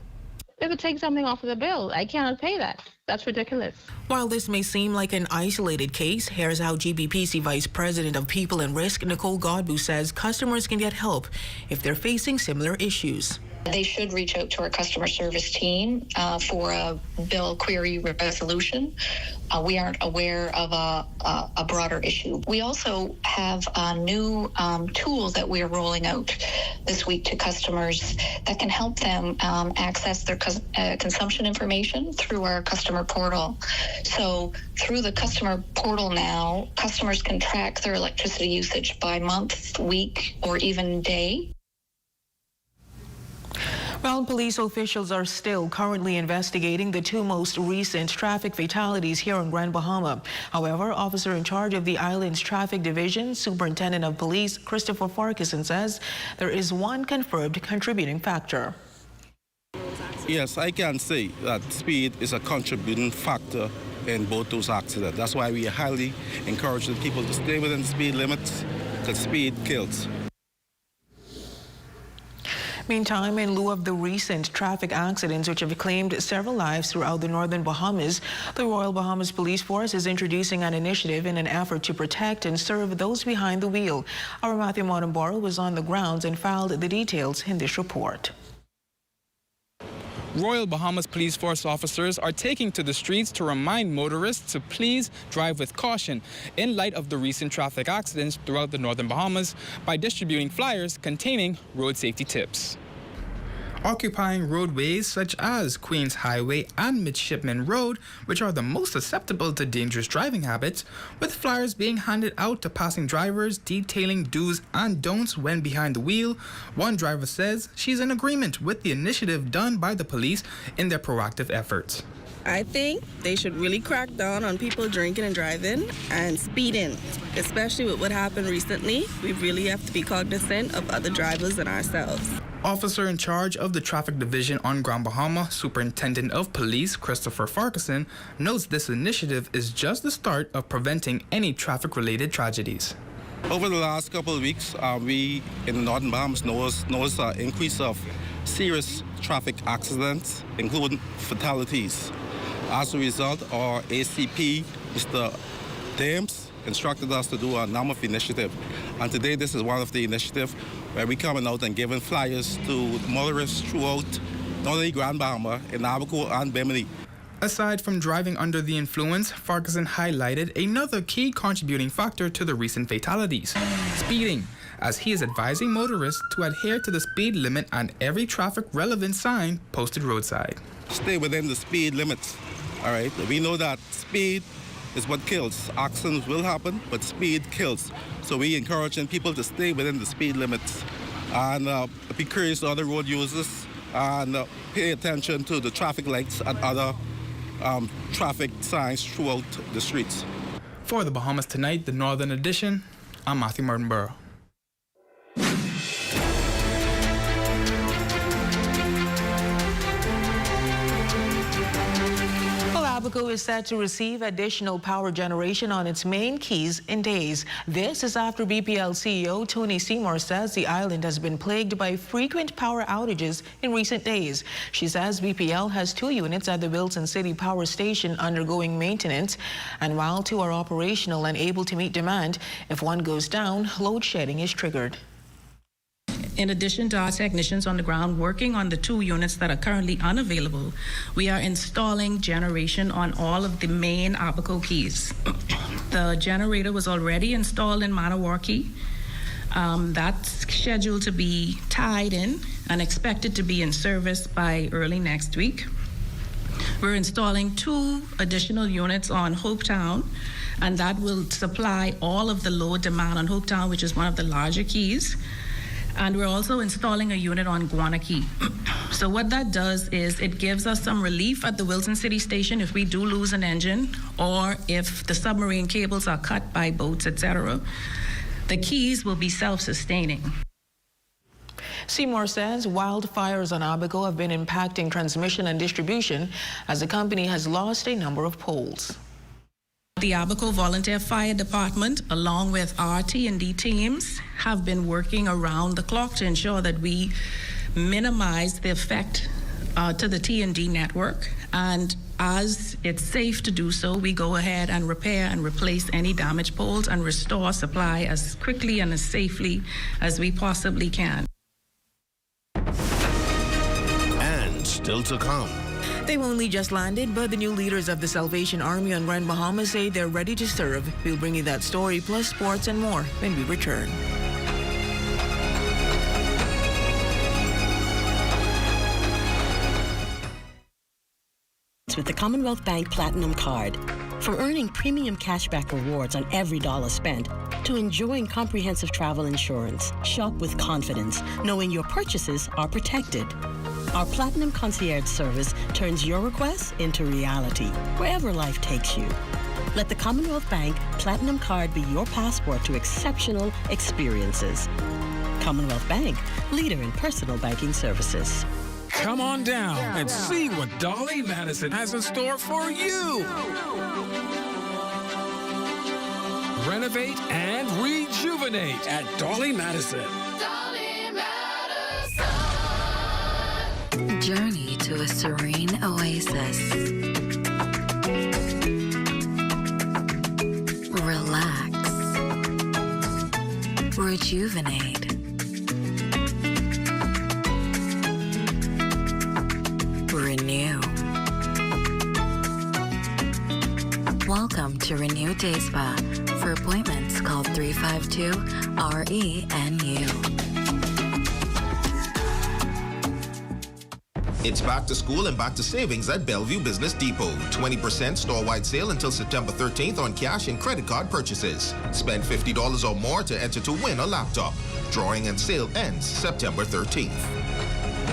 They would take something off of the bill. I cannot pay that. That's ridiculous. While this may seem like an isolated case, here's how GBPC Vice President of People and Risk, Nicole Godbout, says customers can get help if they're facing similar issues. They should reach out to our customer service team for a bill query resolution. We aren't aware of a broader issue. We also have a new tool that we are rolling out this week to customers that can help them access their consumption information through our customer portal. So through the customer portal now, customers can track their electricity usage by month, week, or even day. Well, police officials are still currently investigating the two most recent traffic fatalities here in Grand Bahama. However, officer in charge of the island's traffic division, Superintendent of Police Christopher Farquharson, says there is one confirmed contributing factor. Yes, I can say that speed is a contributing factor in both those accidents. That's why we highly encourage the people to stay within the speed limits, because speed kills. Meantime, in lieu of the recent traffic accidents which have claimed several lives throughout the northern Bahamas, the Royal Bahamas Police Force is introducing an initiative in an effort to protect and serve those behind the wheel. Our Matthew Montemboro was on the grounds and filed the details in this report. Royal Bahamas Police Force officers are taking to the streets to remind motorists to please drive with caution in light of the recent traffic accidents throughout the northern Bahamas by distributing flyers containing road safety tips. Occupying roadways such as Queens Highway and Midshipman Road, which are the most susceptible to dangerous driving habits, with flyers being handed out to passing drivers detailing do's and don'ts when behind the wheel. One driver says she's in agreement with the initiative done by the police in their proactive efforts. I think they should really crack down on people drinking and driving and speeding, especially with what happened recently. We really have to be cognizant of other drivers and ourselves. Officer in charge of the traffic division on Grand Bahama, Superintendent of Police Christopher Farquharson, notes this initiative is just the start of preventing any traffic-related tragedies. Over the last couple of weeks, we in the northern Bahamas noticed an increase of serious traffic accidents, including fatalities. As a result, our ACP, Mr. Dames, instructed us to do a number of initiatives. And today, this is one of the initiatives where we're coming out and giving flyers to motorists throughout not only Grand Bahama, in Abaco and Bimini. Aside from driving under the influence, Farquharson highlighted another key contributing factor to the recent fatalities: speeding, as he is advising motorists to adhere to the speed limit and every traffic-relevant sign posted roadside. Stay within the speed limits, all right? We know that speed is what kills. Accidents will happen, but speed kills. So we encouraging people to stay within the speed limits and be curious to other road users and pay attention to the traffic lights and other traffic signs throughout the streets. For the Bahamas Tonight, the Northern Edition, I'm Matthew Montemboro. Abaco is set to receive additional power generation on its main keys in days. This is after BPL CEO Tony Seymour says the island has been plagued by frequent power outages in recent days. She says BPL has 2 units at the Wilson City Power Station undergoing maintenance, and while 2 are operational and able to meet demand, if one goes down, load shedding is triggered. In addition to our technicians on the ground working on the 2 units that are currently unavailable, we are installing generation on all of the main Abaco keys. The generator was already installed in Manawarki. That's scheduled to be tied in and expected to be in service by early next week. We're installing 2 additional units on Hopetown, and that will supply all of the load demand on Hopetown, which is one of the larger keys. And we're also installing a unit on Guanaki. So what that does is it gives us some relief at the Wilson City Station if we do lose an engine or if the submarine cables are cut by boats, etc. The keys will be self-sustaining. Seymour says wildfires on Abaco have been impacting transmission and distribution as the company has lost a number of poles. The Abaco Volunteer Fire Department, along with our T&D teams, have been working around the clock to ensure that we minimize the effect to the T&D network. And as it's safe to do so, we go ahead and repair and replace any damaged poles and restore supply as quickly and as safely as we possibly can. And still to come. They've only just landed, but the new leaders of the Salvation Army on Grand Bahama say they're ready to serve. We'll bring you that story, plus sports and more when we return. With the Commonwealth Bank Platinum Card. From earning premium cashback rewards on every dollar spent to enjoying comprehensive travel insurance, shop with confidence, knowing your purchases are protected. Our Platinum Concierge service turns your requests into reality, wherever life takes you. Let the Commonwealth Bank Platinum Card be your passport to exceptional experiences. Commonwealth Bank, leader in personal banking services. Come on down and see what Dolly Madison has in store for you. Renovate and rejuvenate at Dolly Madison. Journey to a serene oasis. Relax. Rejuvenate. Renew. Welcome to Renew Day Spa. For appointments, call 352-RENU. It's back to school and back to savings at Bellevue Business Depot. 20% store-wide sale until September 13th on cash and credit card purchases. Spend $50 or more to enter to win a laptop. Drawing and sale ends September 13th.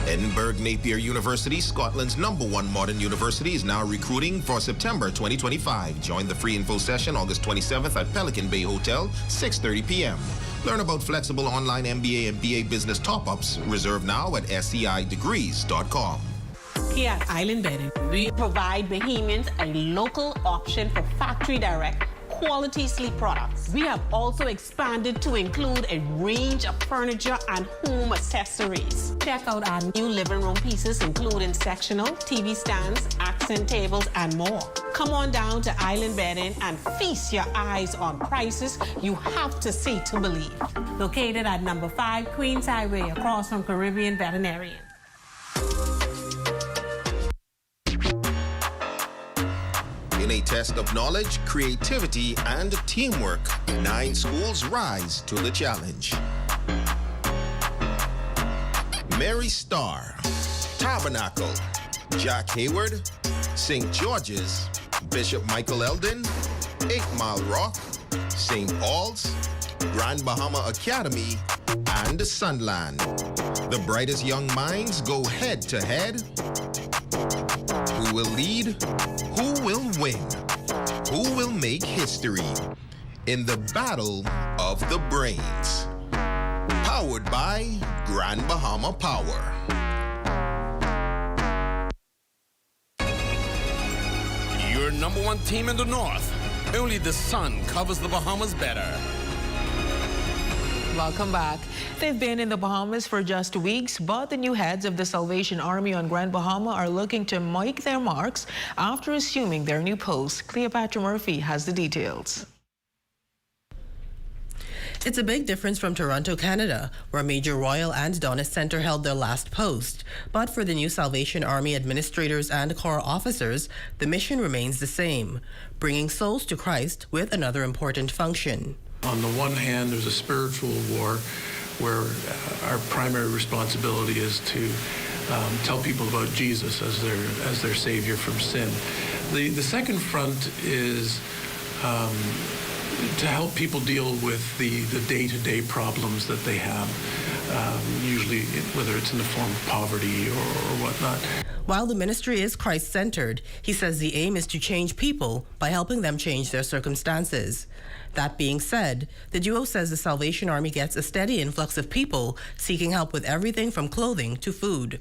Edinburgh Napier University, Scotland's #1 modern university, is now recruiting for September 2025. Join the free info session August 27th at Pelican Bay Hotel, 6:30 p.m. Learn about flexible online MBA and BA business top-ups. Reserve now at SCIdegrees.com. Here at Island Bedding, we provide Bahamians a local option for factory direct quality sleep products. We have also expanded to include a range of furniture and home accessories. Check out our new living room pieces, including sectional, TV stands, accent tables, and more. Come on down to Island Bedding and feast your eyes on prices you have to see to believe. Located at number 5 Queens Highway, across from Caribbean Veterinarian. In a test of knowledge, creativity, and teamwork, 9 schools rise to the challenge. Mary Starr, Tabernacle, Jack Hayward, St. George's, Bishop Michael Eldon, 8 Mile Rock, St. Paul's, Grand Bahama Academy, and Sunland. The brightest young minds go head to head. Who will lead? Who will win? Who will make history in the battle of the brains? Powered by Grand Bahama Power. Your #1 team in the North. Only the sun covers the Bahamas better. Welcome back. They've been in the Bahamas for just weeks, but the new heads of the Salvation Army on Grand Bahama are looking to make their marks after assuming their new posts. Cleopatra Murphy has the details. It's a big difference from Toronto, Canada, where Major Royal and Donna Center held their last post. But for the new Salvation Army administrators and Corps officers, the mission remains the same, bringing souls to Christ with another important function. On the one hand, there's a spiritual war where our primary responsibility is to tell people about Jesus as their savior from sin. The second front is to help people deal with the day-to-day problems that they have, usually whether it's in the form of poverty or whatnot. While the ministry is Christ-centered, he says the aim is to change people by helping them change their circumstances. That being said, the duo says the Salvation Army gets a steady influx of people seeking help with everything from clothing to food.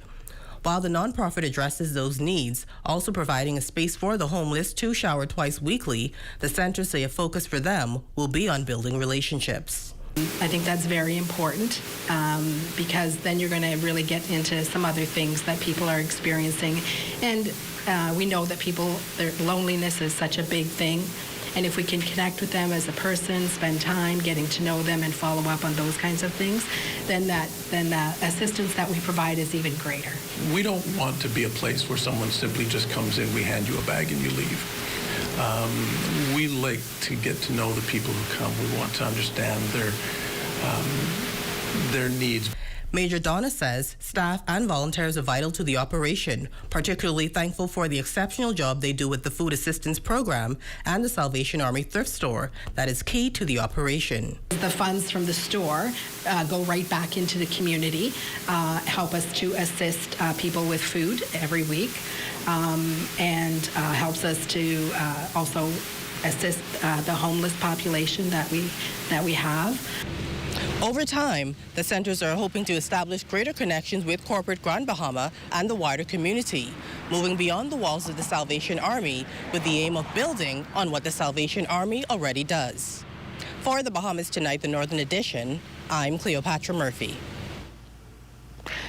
While the nonprofit addresses those needs, also providing a space for the homeless to shower twice weekly, the centers say a focus for them will be on building relationships. I think that's very important because then you're going to really get into some other things that people are experiencing. And we know that their loneliness is such a big thing. And if we can connect with them as a person, spend time getting to know them and follow up on those kinds of things, then the assistance that we provide is even greater. We don't want to be a place where someone simply just comes in, we hand you a bag and you leave. We like to get to know the people who come. We want to understand their needs. Major Donna says staff and volunteers are vital to the operation, particularly thankful for the exceptional job they do with the food assistance program and the Salvation Army thrift store that is key to the operation. the funds from the store go right back into the community, help us to assist people with food every week, and helps us to also assist the homeless population that we have. Over time, the centers are hoping to establish greater connections with corporate Grand Bahama and the wider community, moving beyond the walls of the Salvation Army with the aim of building on what the Salvation Army already does. For the Bahamas Tonight, the Northern Edition, I'm Cleopatra Murphy.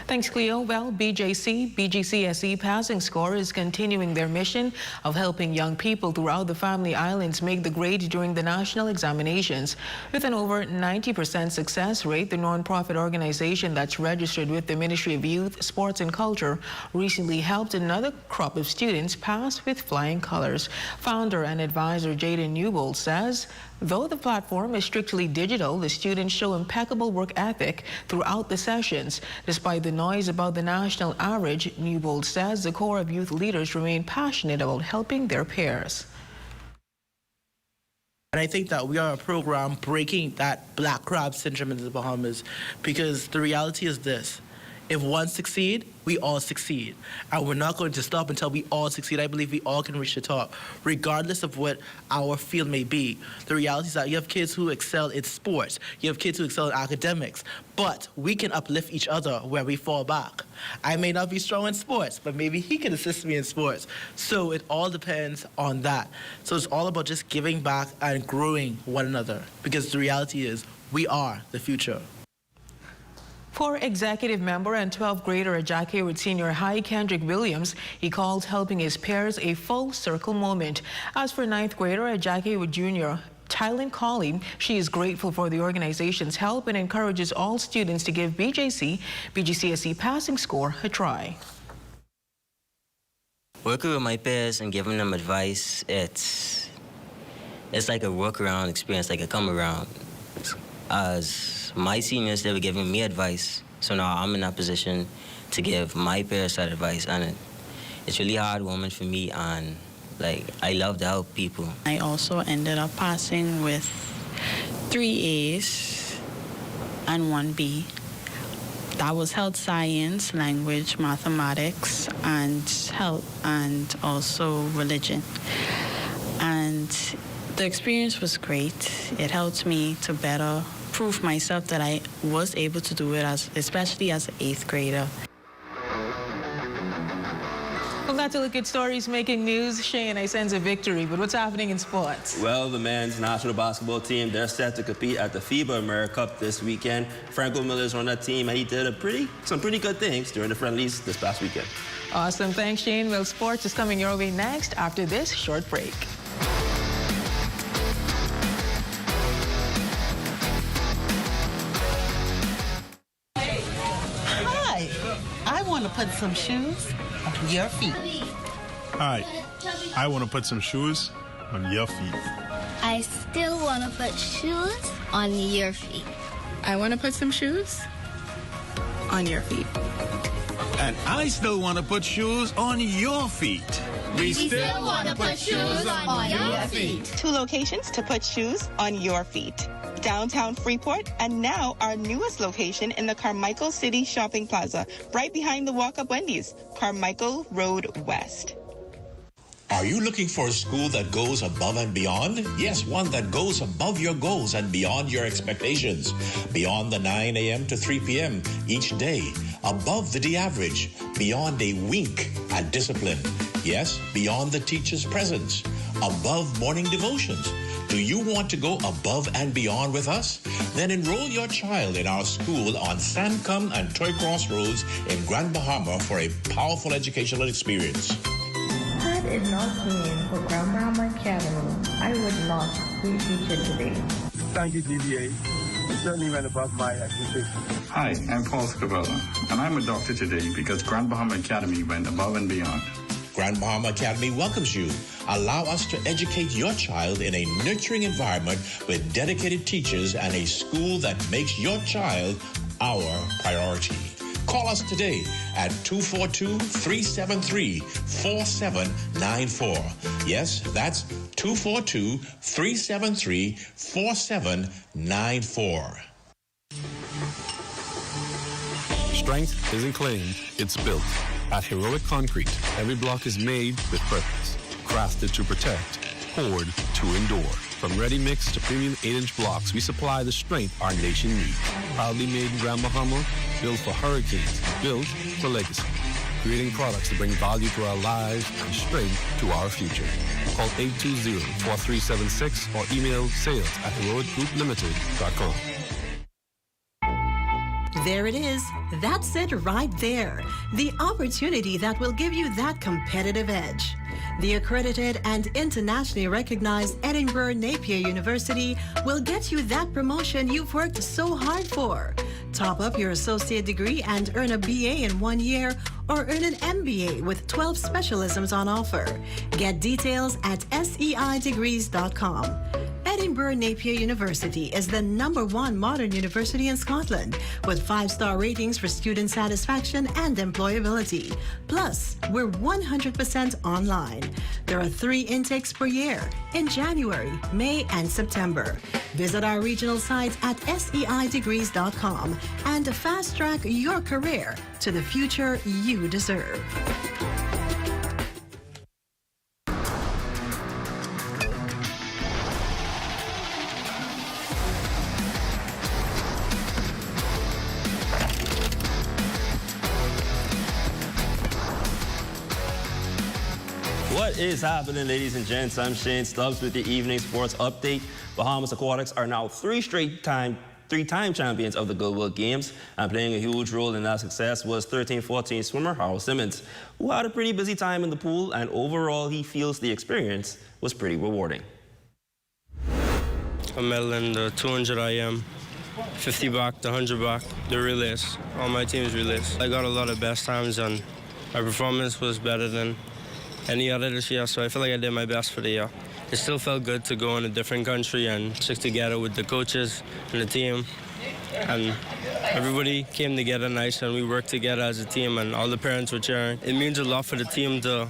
Thanks, Cleo. Well, BGCSE Passing Score is continuing their mission of helping young people throughout the Family Islands make the grade during the national examinations. With an over 90% success rate, the non-profit organization that's registered with the Ministry of Youth, Sports and Culture recently helped another crop of students pass with flying colors. Founder and advisor Jaden Newbold says, though the platform is strictly digital, the students show impeccable work ethic throughout the sessions. Despite the noise about the national average, Newbold says the core of youth leaders remain passionate about helping their peers. And I think that we are a program breaking that black crab syndrome in the Bahamas, because the reality is this. If one succeed, we all succeed. And we're not going to stop until we all succeed. I believe we all can reach the top, regardless of what our field may be. The reality is that you have kids who excel in sports. You have kids who excel in academics. But we can uplift each other where we fall back. I may not be strong in sports, but maybe he can assist me in sports. So it all depends on that. So it's all about just giving back and growing one another, because the reality is we are the future. For executive member and 12th grader at Jack Hayward Senior High, Kendrick Williams, he called helping his peers a full circle moment. As for 9th grader at Jack Hayward Junior, Tylen Colley, she is grateful for the organization's help and encourages all students to give BGCSE Passing Score a try. Working with my peers and giving them advice, it's like a workaround experience, like a come around. As my seniors, they were giving me advice, so now I'm in that position to give my peers that advice, and it's really hard moment for me, and like I love to help people. I also ended up passing with 3 A's and 1 B. That was health science, language, mathematics, and health, and also religion. And the experience was great. It helped me to better prove myself that I was able to do it, especially as an 8th grader. Well, that's a look at stories making news. Shane, I sense a victory, but what's happening in sports? Well, the men's national basketball team, they're set to compete at the FIBA America Cup this weekend. Franco Miller's on that team, and he did some pretty good things during the friendlies this past weekend. Awesome. Thanks, Shane. Well, sports is coming your way next after this short break. I want to put some shoes on your feet. Hi, I want to put some shoes on your feet. I still want to put shoes on your feet. I want to put some shoes on your feet. And I still want to put shoes on your feet. We still want to put shoes on your feet. 2 locations to put shoes on your feet. Downtown Freeport, and now our newest location in the Carmichael City Shopping Plaza, right behind the Walk Up Wendy's, Carmichael Road West. Are you looking for a school that goes above and beyond? Yes, one that goes above your goals and beyond your expectations. Beyond the 9 a.m. to 3 p.m. each day. Above the day average. Beyond a wink at discipline. Yes, beyond the teacher's presence. Above morning devotions. Do you want to go above and beyond with us? Then enroll your child in our school on Sandcombe and Toy Cross Roads in Grand Bahama for a powerful educational experience. Had it not been for Grand Bahama Academy, I would not be a teacher today. Thank you, DBA. You certainly went above my expectations. Hi, I'm Paul Scabella, and I'm a doctor today because Grand Bahama Academy went above and beyond. Grand Bahama Academy welcomes you. Allow us to educate your child in a nurturing environment with dedicated teachers and a school that makes your child our priority. Call us today at 242-373-4794. Yes, that's 242-373-4794. Strength isn't claimed, it's built. At Heroic Concrete, every block is made with purpose, crafted to protect, poured to endure. From ready-mix to premium 8-inch blocks, we supply the strength our nation needs. Proudly made in Grand Bahama, built for hurricanes, built for legacy. Creating products to bring value to our lives and strength to our future. Call 820-4376 or email sales@heroicgrouplimited.com. There it is. That's it right there. The opportunity that will give you that competitive edge. The accredited and internationally recognized Edinburgh Napier University will get you that promotion you've worked so hard for. Top up your associate degree and earn a BA in 1 year or earn an MBA with 12 specialisms on offer. Get details at seidegrees.com. Edinburgh Napier University is the #1 modern university in Scotland with 5-star ratings for student satisfaction and employability. Plus, we're 100% online. There are 3 intakes per year in January, May, and September. Visit our regional sites at seidegrees.com and fast-track your career to the future you deserve. What is happening, ladies and gents? I'm Shane Stubbs with the Evening Sports Update. Bahamas Aquatics are now three-time champions of the Goodwill Games, and playing a huge role in that success was 13-14 swimmer Harold Simmons, who had a pretty busy time in the pool, and overall he feels the experience was pretty rewarding. I medal in the 200 IM, 50 back, the 100 back, the relays, all my team's relays. I got a lot of best times and my performance was better than any other this year, so I feel like I did my best for the year. It still felt good to go in a different country and stick together with the coaches and the team. And everybody came together nice and we worked together as a team and all the parents were cheering. It means a lot for the team to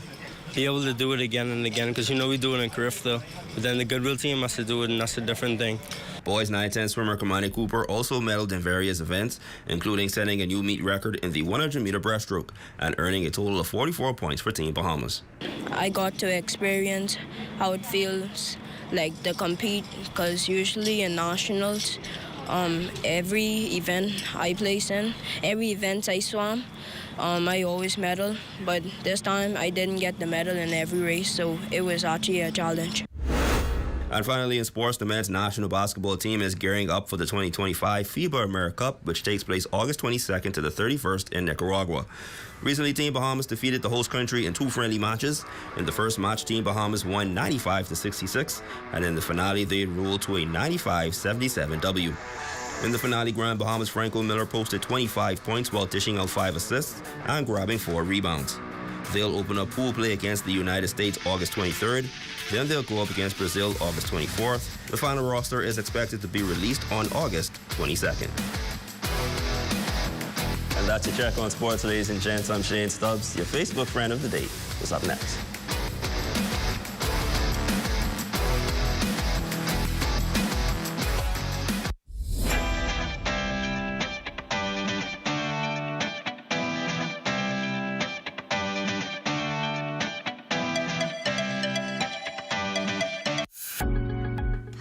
be able to do it again and again because, you know, we do it in Carifta, but then the Goodwill team has to do it and that's a different thing. Boys 9-10 swimmer Kamani Cooper also medaled in various events, including setting a new meet record in the 100-meter breaststroke and earning a total of 44 points for Team Bahamas. I got to experience how it feels like to compete because usually in nationals, every event I place in, every event I swam, I always medal, but this time I didn't get the medal in every race, so it was actually a challenge. And finally, in sports, the men's national basketball team is gearing up for the 2025 FIBA AmeriCup, which takes place August 22nd to the 31st in Nicaragua. Recently, Team Bahamas defeated the host country in 2 friendly matches. In the first match, Team Bahamas won 95-66, and in the finale, they ruled to a 95-77 W. In the finale, Grand Bahamas' Franco Miller posted 25 points while dishing out 5 assists and grabbing 4 rebounds. They'll open up pool play against the United States August 23rd. Then they'll go up against Brazil August 24th. The final roster is expected to be released on August 22nd. And that's your check on sports, ladies and gents. I'm Shane Stubbs. Your Facebook friend of the day is up next.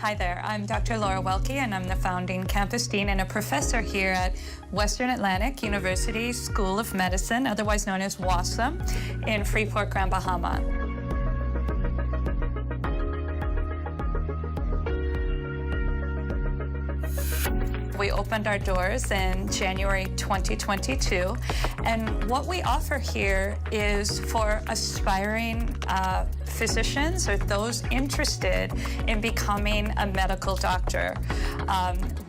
Hi there, I'm Dr. Laura Welke, and I'm the founding campus dean and a professor here at Western Atlantic University School of Medicine, otherwise known as WASM, in Freeport, Grand Bahama. We opened our doors in January 2022, and what we offer here is for aspiring physicians or those interested in becoming a medical doctor.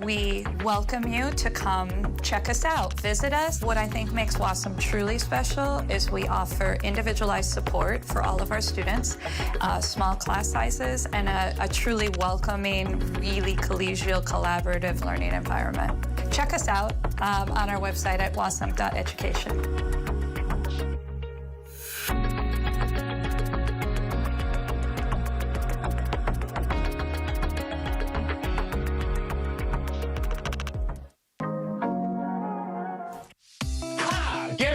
We welcome you to come check us out, visit us. What I think makes WASM truly special is we offer individualized support for all of our students, small class sizes, and a truly welcoming, really collegial, collaborative learning environment. Check us out on our website at wasm.education.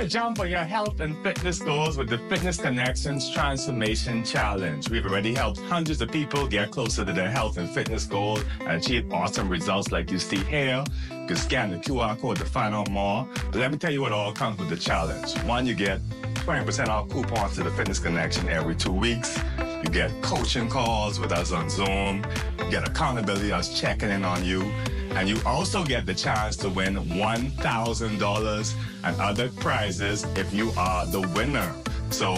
to jump on your health and fitness goals with the Fitness Connections Transformation Challenge. We've already helped hundreds of people get closer to their health and fitness goals and achieve awesome results like you see here. You can scan the QR code to find out more. But let me tell you what all comes with the challenge. One, you get 20% off coupons to the Fitness Connection every 2 weeks. You get coaching calls with us on Zoom. You get accountability, us checking in on you. And you also get the chance to win $1,000 and other prizes if you are the winner. So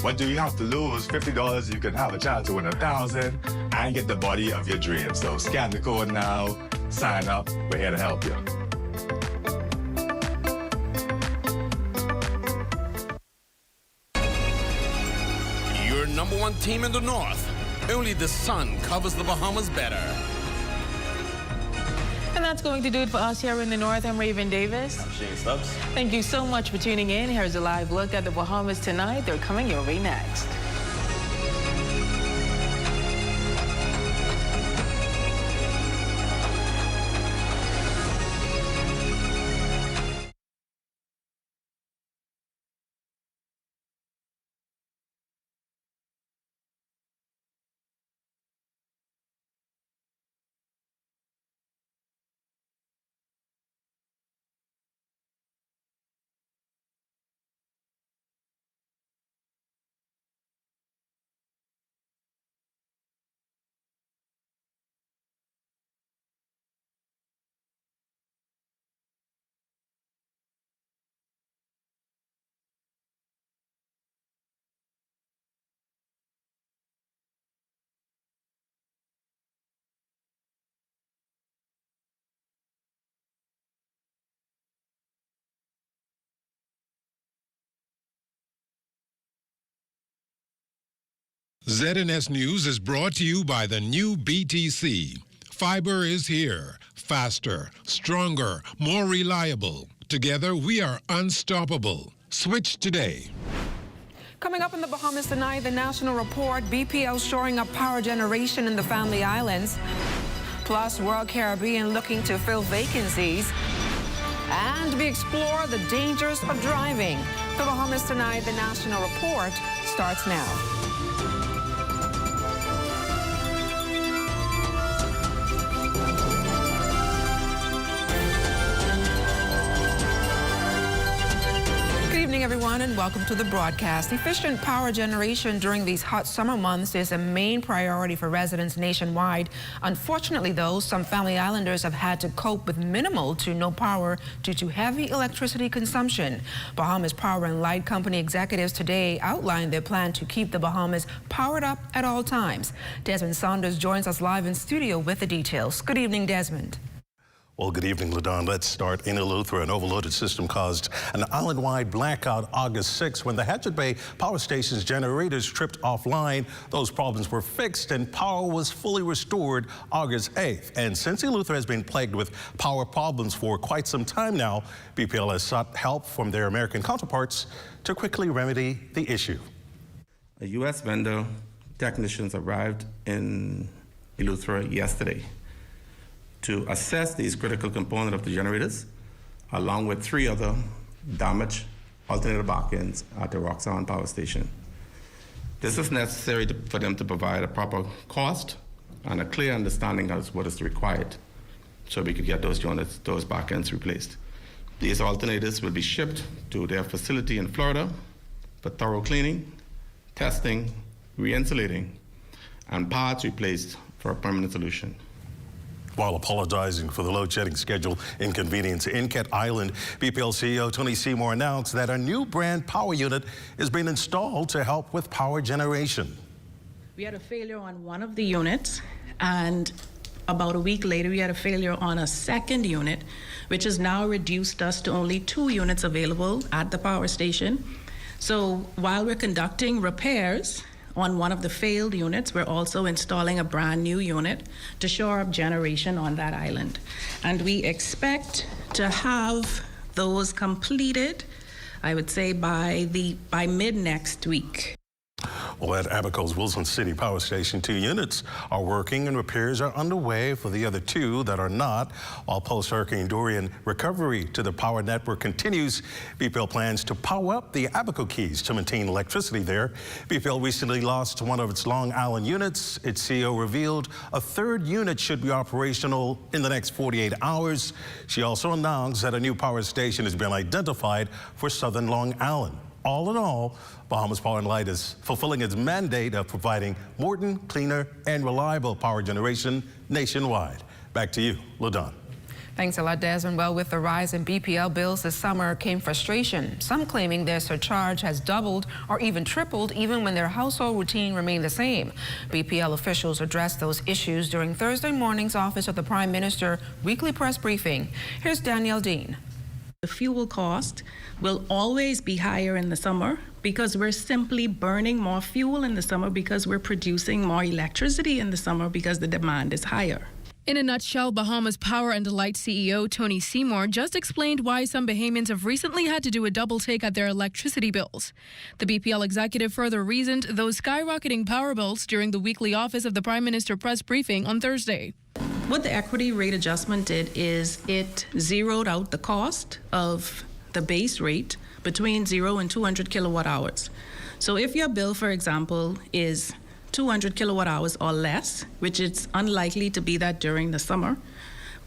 what do you have to lose? $50, you can have a chance to win $1,000 and get the body of your dreams. So scan the code now, sign up. We're here to help you. Your number one team in the North. Only the sun covers the Bahamas better. And that's going to do it for us here in the North. I'm Raven Davis. I'm Shane Stubbs. Thank you so much for tuning in. Here's a live look at the Bahamas tonight. They're coming your way next. ZNS News is brought to you by the new BTC. Fiber is here. Faster, stronger, more reliable. Together, we are unstoppable. Switch today. Coming up in the Bahamas tonight, the national report, BPL shoring up power generation in the Family Islands. Plus, Royal Caribbean looking to fill vacancies. And we explore the dangers of driving. The Bahamas tonight, the national report starts now. Good evening, everyone, and welcome to the broadcast. Efficient power generation during these hot summer months is a main priority for residents nationwide. Unfortunately, though, some Family Islanders have had to cope with minimal to no power due to heavy electricity consumption. Bahamas Power and Light Company executives today outlined their plan to keep the Bahamas powered up at all times. Desmond Saunders joins us live in studio with the details. Good evening, Desmond. Well, good evening, LaDon. Let's start in Eleuthera. An overloaded system caused an island-wide blackout August 6th when the Hatchet Bay Power Station's generators tripped offline. Those problems were fixed and power was fully restored August 8th. And since Eleuthera has been plagued with power problems for quite some time now, BPL has sought help from their American counterparts to quickly remedy the issue. A U.S. vendor technicians arrived in Eleuthera yesterday to assess these critical components of the generators, along with 3 other damaged alternator backends at the Roxanne Power Station. This is necessary for them to provide a proper cost and a clear understanding of what is required so we could get those units, those backends replaced. These alternators will be shipped to their facility in Florida for thorough cleaning, testing, re-insulating, and parts replaced for a permanent solution. While apologizing for the load-shedding schedule inconvenience in Cat Island, BPL CEO Tony Seymour announced that a new brand power unit is being installed to help with power generation. We had a failure on one of the units, and about a week later, we had a failure on a second unit, which has now reduced us to only 2 units available at the power station. So while we're conducting repairs on one of the failed units, we're also installing a brand new unit to shore up generation on that island. And we expect to have those completed, I would say, by mid next week. Well, at Abaco's Wilson City Power Station, 2 units are working and repairs are underway for the other 2 that are not. While post-Hurricane Dorian recovery to the power network continues, BPL plans to power up the Abaco Keys to maintain electricity there. BPL recently lost one of its Long Island units. Its CEO revealed a 3rd unit should be operational in the next 48 hours. She also announced that a new power station has been identified for southern Long Island. All in all, Bahamas Power and Light is fulfilling its mandate of providing modern, cleaner, and reliable power generation nationwide. Back to you, LaDon. Thanks a lot, Desmond. Well, with the rise in BPL bills this summer came frustration. Some claiming their surcharge has doubled or even tripled, even when their household routine remained the same. BPL officials addressed those issues during Thursday morning's Office of the Prime Minister weekly press briefing. Here's Danielle Dean. The fuel cost will always be higher in the summer because we're simply burning more fuel in the summer because we're producing more electricity in the summer because the demand is higher. In a nutshell, Bahamas Power and Light CEO Tony Seymour just explained why some Bahamians have recently had to do a double take at their electricity bills. The BPL executive further reasoned those skyrocketing power bills during the weekly Office of the Prime Minister press briefing on Thursday. What the equity rate adjustment did is it zeroed out the cost of the base rate between 0 and 200 kilowatt hours. So if your bill, for example, is 200 kilowatt hours or less, which it's unlikely to be that during the summer,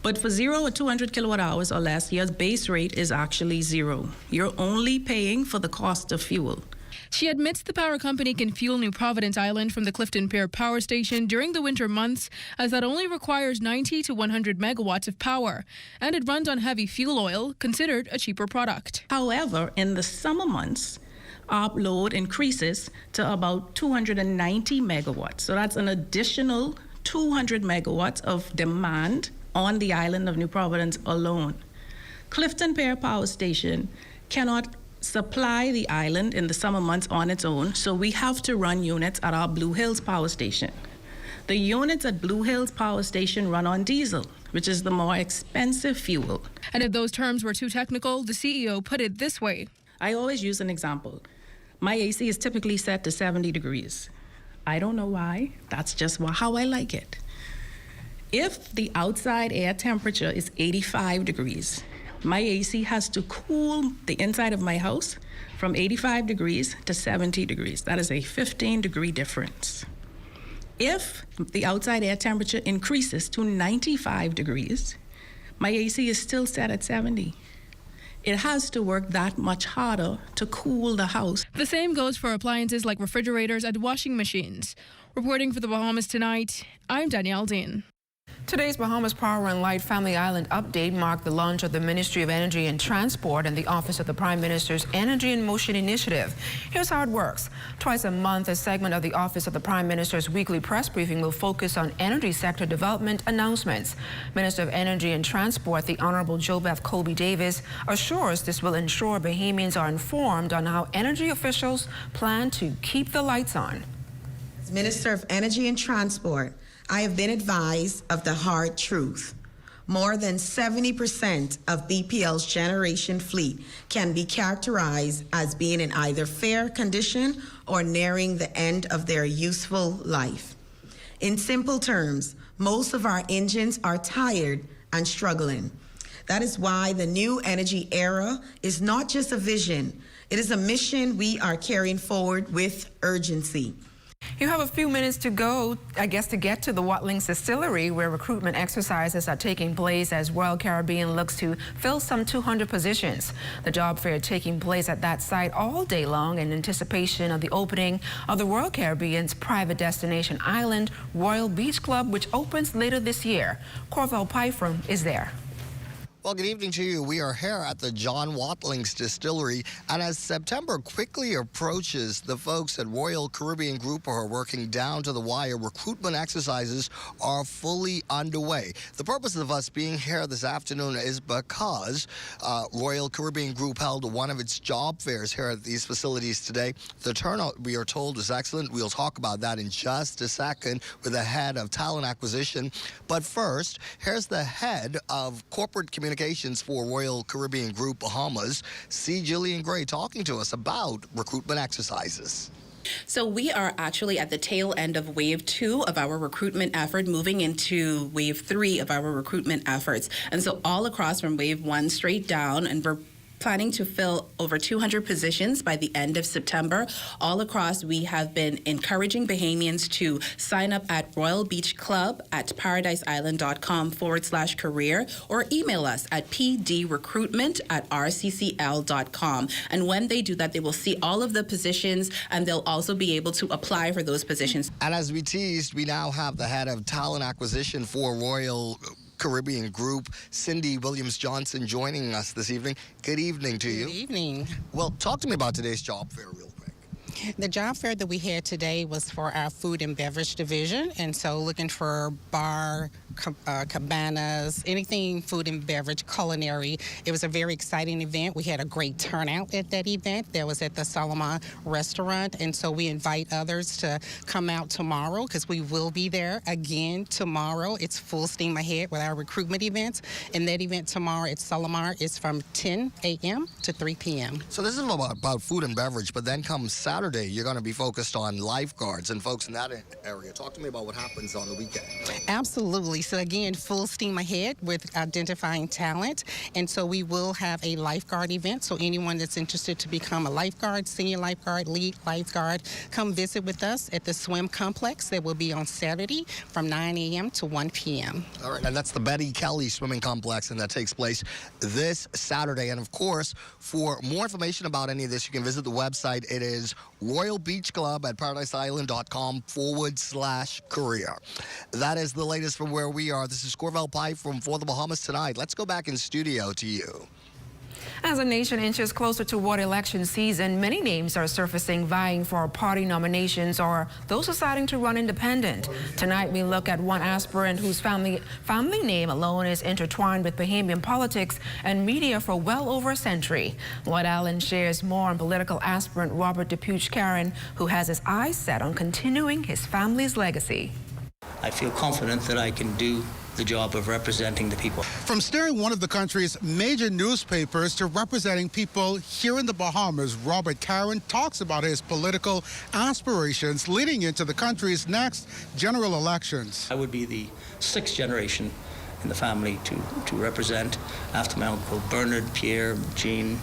but for 0 or 200 kilowatt hours or less, your base rate is actually 0. You're only paying for the cost of fuel. She admits the power company can fuel New Providence Island from the Clifton Pier power station during the winter months, as that only requires 90 to 100 megawatts of power, and it runs on heavy fuel oil, considered a cheaper product. However, in the summer months, our load increases to about 290 megawatts. So that's an additional 200 megawatts of demand on the island of New Providence alone. Clifton Pier Power Station cannot supply the island in the summer months on its own, so we have to run units at our Blue Hills Power Station. The units at Blue Hills Power Station run on diesel, which is the more expensive fuel. And if those terms were too technical, the CEO put it this way. I always use an example. My AC is typically set to 70 degrees. I don't know why. That's just how I like it. If the outside air temperature is 85 degrees, my AC has to cool the inside of my house from 85 degrees to 70 degrees. That is a 15-degree difference. If the outside air temperature increases to 95 degrees, my AC is still set at 70. It has to work that much harder to cool the house. The same goes for appliances like refrigerators and washing machines. Reporting for the Bahamas Tonight, I'm Danielle Dean. Today's Bahamas Power and Light Family Island update marked the launch of the Ministry of Energy and Transport and the Office of the Prime Minister's Energy in Motion initiative. Here's how it works. Twice a month, a segment of the Office of the Prime Minister's weekly press briefing will focus on energy sector development announcements. Minister of Energy and Transport, the Honorable JoBeth Colby Davis, assures this will ensure Bahamians are informed on how energy officials plan to keep the lights on. As Minister of Energy and Transport, I have been advised of the hard truth. More than 70% of BPL's generation fleet can be characterized as being in either fair condition or nearing the end of their useful life. In simple terms, most of our engines are tired and struggling. That is why the new energy era is not just a vision, it is a mission we are carrying forward with urgency. You have a few minutes to go, I guess, to get to the Watlings Distillery, where recruitment exercises are taking place as Royal Caribbean looks to fill some 200 positions. The job fair taking place at that site all day long in anticipation of the opening of the Royal Caribbean's private destination island, Royal Beach Club, which opens later this year. Corval Pyfrom is there. Well, good evening to you. We are here at the John Watlings Distillery, and as September quickly approaches, the folks at Royal Caribbean Group are working down to the wire. Recruitment exercises are fully underway. The purpose of us being here this afternoon is because Royal Caribbean Group held one of its job fairs here at these facilities today. The turnout, we are told, is excellent. We'll talk about that in just a second with the head of talent acquisition. But first, here's the head of corporate communications for Royal Caribbean Group Bahamas, C. Gillian Gray, talking to us about recruitment exercises. So we are actually at the tail end of wave 2 of our recruitment effort, moving into wave 3 of our recruitment efforts. And so all across from wave 1 straight down, and we're planning to fill over 200 positions by the end of September. All across, we have been encouraging Bahamians to sign up at Royal Beach Club at paradiseisland.com/career or email us at pdrecruitment@rccl.com. And when they do that, they will see all of the positions and they'll also be able to apply for those positions. And as we teased, we now have the head of talent acquisition for Royal Caribbean Group, Cindy Williams-Johnson, joining us this evening. Good evening to you. Good evening. Well, talk to me about today's job fair real quick. The job fair that we had today was for our food and beverage division, and so looking for bar, cabanas, anything food and beverage, culinary. It was a very exciting event. We had a great turnout at that event. That was at the Solomon restaurant, and so we invite others to come out tomorrow because we will be there again tomorrow. It's full steam ahead with our recruitment events, and that event tomorrow at Solomon is from 10 a.m. to 3 p.m. So this is about food and beverage, but then comes Saturday, you're going to be focused on lifeguards and folks in that area. Talk to me about what happens on the weekend. Absolutely. So again, full steam ahead with identifying talent. And so we will have a lifeguard event. So anyone that's interested to become a lifeguard, senior lifeguard, lead lifeguard, come visit with us at the swim complex. That will be on Saturday from 9 a.m. to 1 p.m. All right, and that's the Betty Kelly Swimming Complex, and that takes place this Saturday. And of course, for more information about any of this, you can visit the website. It is Royal Beach Club at paradiseisland.com/career. That is the latest from where we are. This is Corvell Pike from For the Bahamas Tonight. Let's go back in studio to you. As the nation inches closer toward election season, many names are surfacing vying for party nominations or those deciding to run independent. Tonight, we look at one aspirant whose family name alone is intertwined with Bahamian politics and media for well over a century. Lloyd Allen shares more on political aspirant Robert DePuch-Karen, who has his eyes set on continuing his family's legacy. I feel confident that I can do the job of representing the people. From steering one of the country's major newspapers to representing people here in the Bahamas, Robert Karen talks about his political aspirations leading into the country's next general elections. I would be the 6th generation in the family to represent after my uncle Bernard, Pierre, Jean,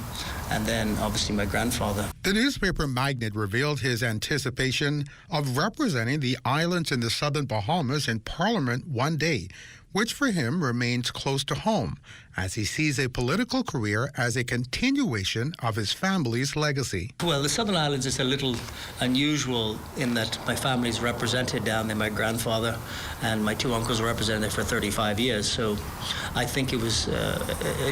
and then obviously my grandfather. The newspaper magnate revealed his anticipation of representing the islands in the southern Bahamas in Parliament one day, which for him remains close to home, as he sees a political career as a continuation of his family's legacy. Well, the Southern Islands is a little unusual in that my family's represented down there. My grandfather and my 2 uncles were represented there for 35 years, so I think it was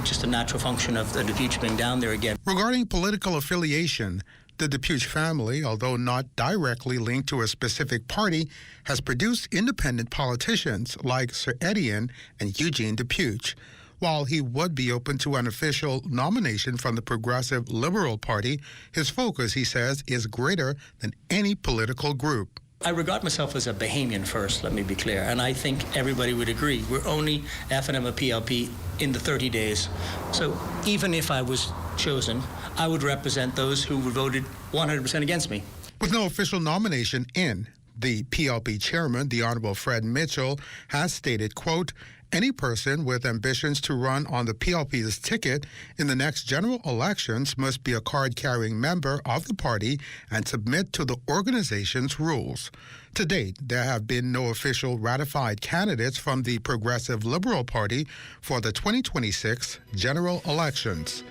just a natural function of the DePuch being down there again. Regarding political affiliation, the DePuch family, although not directly linked to a specific party, has produced independent politicians like Sir Etienne and Eugene DePuch. While he would be open to an official nomination from the Progressive Liberal Party, his focus, he says, is greater than any political group. I regard myself as a Bahamian first, let me be clear, and I think everybody would agree. We're only F&M a PLP in the 30 days. So even if I was chosen, I would represent those who voted 100% against me. With no official nomination in, the PLP chairman, the Honorable Fred Mitchell, has stated, quote, any person with ambitions to run on the PLP's ticket in the next general elections must be a card-carrying member of the party and submit to the organization's rules. To date, there have been no official ratified candidates from the Progressive Liberal Party for the 2026 general elections.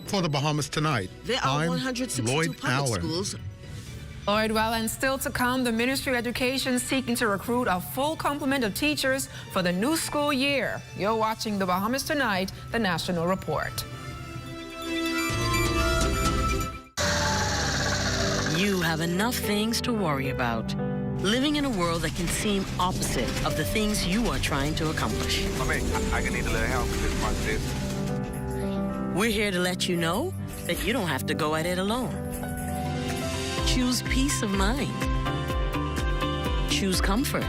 For the Bahamas Tonight, there are I'm 162 Lloyd public Allen. schools. Lloyd, well, and still to come, the Ministry of Education seeking to recruit a full complement of teachers for the new school year. You're watching the Bahamas Tonight, the National Report. You have enough things to worry about. Living in a world that can seem opposite of the things you are trying to accomplish. I can need a little help with this one, sis. We're here to let you know that you don't have to go at it alone. Choose peace of mind. Choose comfort.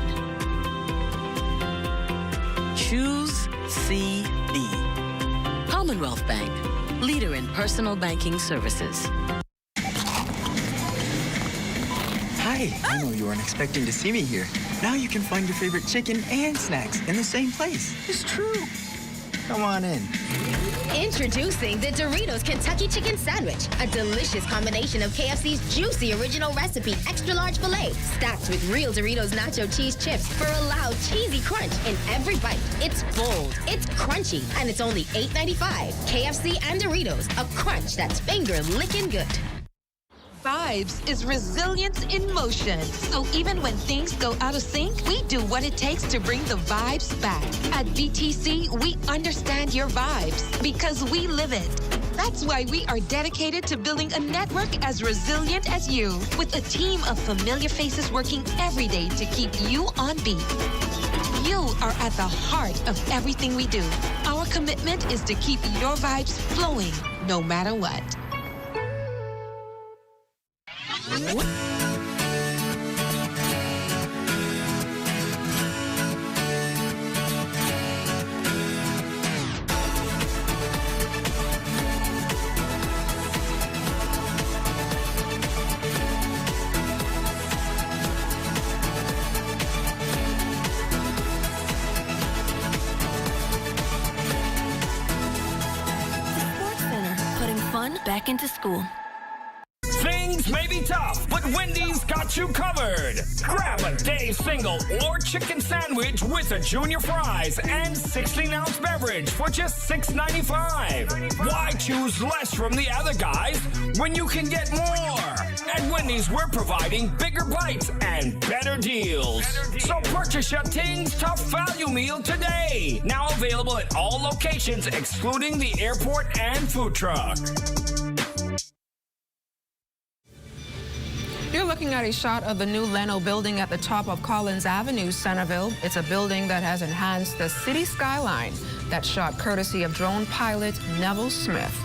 Choose CB. Commonwealth Bank, leader in personal banking services. Hey, I know you weren't expecting to see me here. Now you can find your favorite chicken and snacks in the same place. It's true. Come on in. Introducing the Doritos Kentucky Chicken Sandwich, a delicious combination of KFC's juicy original recipe extra large filet, stacked with real Doritos nacho cheese chips for a loud cheesy crunch in every bite. It's bold, it's crunchy, and it's only $8.95. KFC and Doritos, a crunch that's finger-licking good. Vibes is resilience in motion. So even when things go out of sync, we do what it takes to bring the vibes back. At BTC, we understand your vibes because we live it. That's why we are dedicated to building a network as resilient as you, with a team of familiar faces working every day to keep you on beat. You are at the heart of everything we do. Our commitment is to keep your vibes flowing, no matter what. Back into school. Things may be tough, but Wendy's got you covered. Grab a Dave single or chicken sandwich with a junior fries and 16-ounce beverage for just $6.95. Why choose less from the other guys when you can get more? At Wendy's, we're providing bigger bites and better deals. So purchase your Tings Tough Value Meal today. Now available at all locations excluding the airport and food truck. You're looking at a shot of the new Leno building at the top of Collins Avenue, Centerville. It's a building that has enhanced the city skyline. That shot courtesy of drone pilot Neville Smith.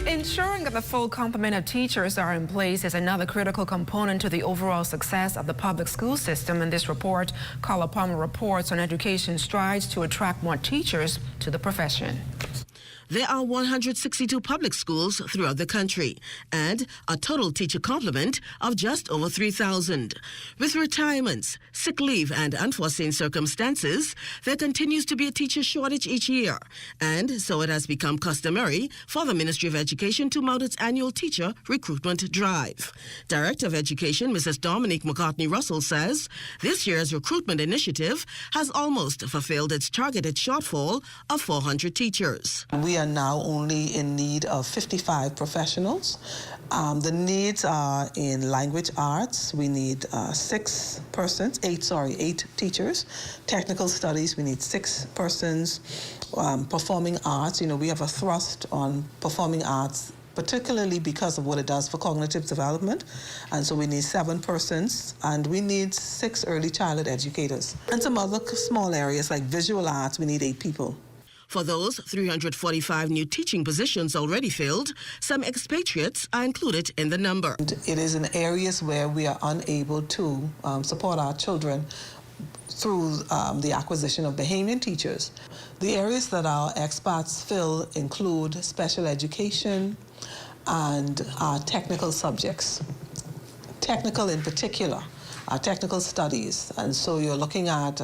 Ensuring that the full complement of teachers are in place is another critical component to the overall success of the public school system. In this report, Carla Palmer reports on education strides to attract more teachers to the profession. There are 162 public schools throughout the country and a total teacher complement of just over 3,000. With retirements, sick leave, and unforeseen circumstances, there continues to be a teacher shortage each year. And so it has become customary for the Ministry of Education to mount its annual teacher recruitment drive. Director of Education, Mrs. Dominique McCartney-Russell, says this year's recruitment initiative has almost fulfilled its targeted shortfall of 400 teachers. We are now only in need of 55 professionals. The needs are in language arts. We need 8 teachers. Technical studies, we need 6 persons. Performing arts, we have a thrust on performing arts, particularly because of what it does for cognitive development. And so we need 7 persons, and we need 6 early childhood educators. And some other small areas like visual arts, we need 8 people. For those 345 new teaching positions already filled, some expatriates are included in the number. It is in areas where we are unable to support our children through the acquisition of Bahamian teachers. The areas that our expats fill include special education and technical subjects. Technical in particular. Technical studies, and so you're looking at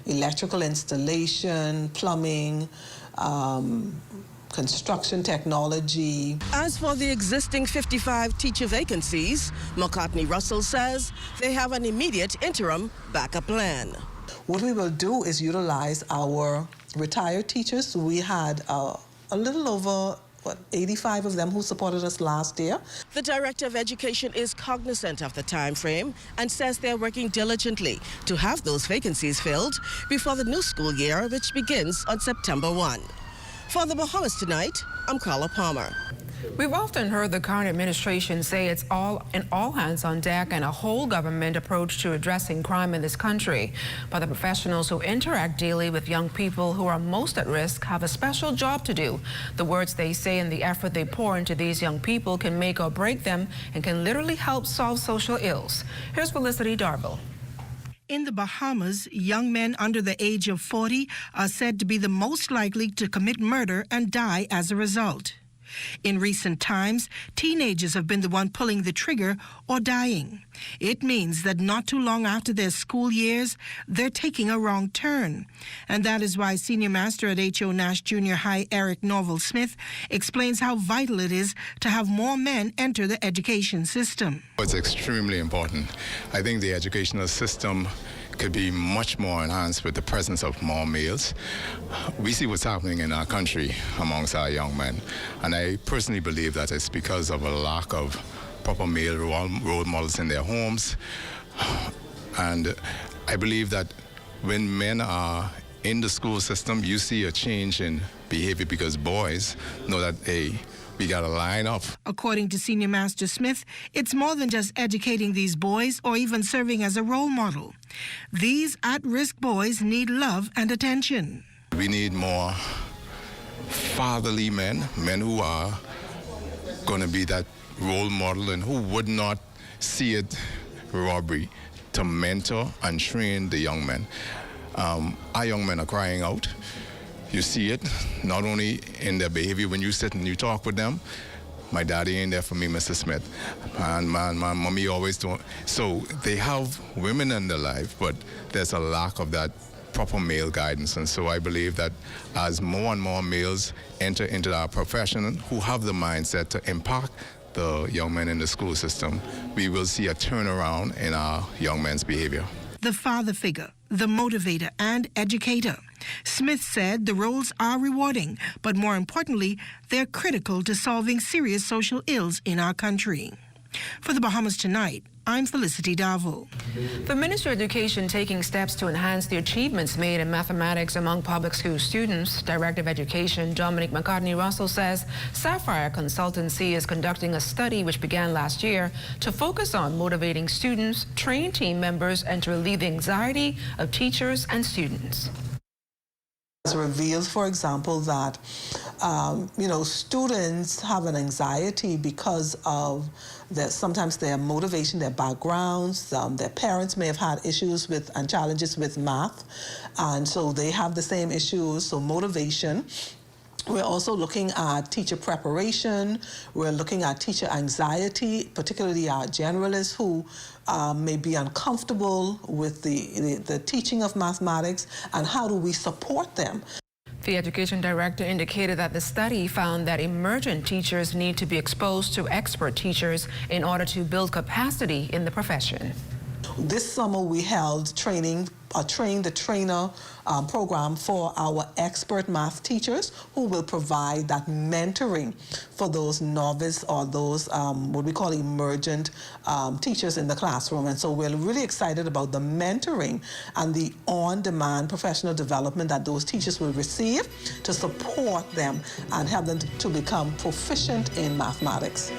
electrical installation, plumbing, construction technology. As for the existing 55 teacher vacancies, McCartney-Russell says they have an immediate interim backup plan. What we will do is utilize our retired teachers. We had a little over 85 of them who supported us last year. The Director of Education is cognizant of the time frame and says they're working diligently to have those vacancies filled before the new school year, which begins on September 1. For the Bahamas Tonight, I'm Carla Palmer. We've often heard the current administration say it's all hands on deck and a whole government approach to addressing crime in this country. But the professionals who interact daily with young people who are most at risk have a special job to do. The words they say and the effort they pour into these young people can make or break them and can literally help solve social ills. Here's Felicity Darville. In the Bahamas, young men under the age of 40 are said to be the most likely to commit murder and die as a result. In recent times, teenagers have been the one pulling the trigger or dying. It means that not too long after their school years, they're taking a wrong turn. And that is why Senior Master at H.O. Nash Junior High Eric Norval Smith explains how vital it is to have more men enter the education system. It's extremely important. I think the educational system could be much more enhanced with the presence of more males. We see what's happening in our country amongst our young men, and I personally believe that it's because of a lack of proper male role models in their homes. And I believe that when men are in the school system, you see a change in behavior because boys know that, hey, we got to line up. According to Senior Master Smith, it's more than just educating these boys or even serving as a role model. These at-risk boys need love and attention. We need more fatherly men who are going to be that role model and who would not see it robbery to mentor and train the young men. Our young men are crying out. You see it not only in their behavior when you sit and you talk with them. My daddy ain't there for me, Mr. Smith, and my mommy always don't. So they have women in their life, but there's a lack of that proper male guidance. And so I believe that as more and more males enter into our profession who have the mindset to impact the young men in the school system, we will see a turnaround in our young men's behavior. The father figure, the motivator and educator. Smith said the roles are rewarding, but more importantly, they're critical to solving serious social ills in our country. For the Bahamas Tonight, I'm Felicity Darville. The Ministry of Education taking steps to enhance the achievements made in mathematics among public school students. Director of Education Dominic McCartney-Russell says Sapphire Consultancy is conducting a study which began last year to focus on motivating students, train team members, and to relieve the anxiety of teachers and students. It's revealed, for example, that students have an anxiety because of sometimes their motivation, their backgrounds. Their parents may have had issues with and challenges with math, and so they have the same issues. So motivation. We're also looking at teacher preparation. We're looking at teacher anxiety, particularly our generalists who may be uncomfortable with the teaching of mathematics, and how do we support them? The education director indicated that the study found that emergent teachers need to be exposed to expert teachers in order to build capacity in the profession. This summer we held Train the Trainer program for our expert math teachers who will provide that mentoring for those novice or those what we call emergent teachers in the classroom. And so we're really excited about the mentoring and the on-demand professional development that those teachers will receive to support them and help them to become proficient in mathematics.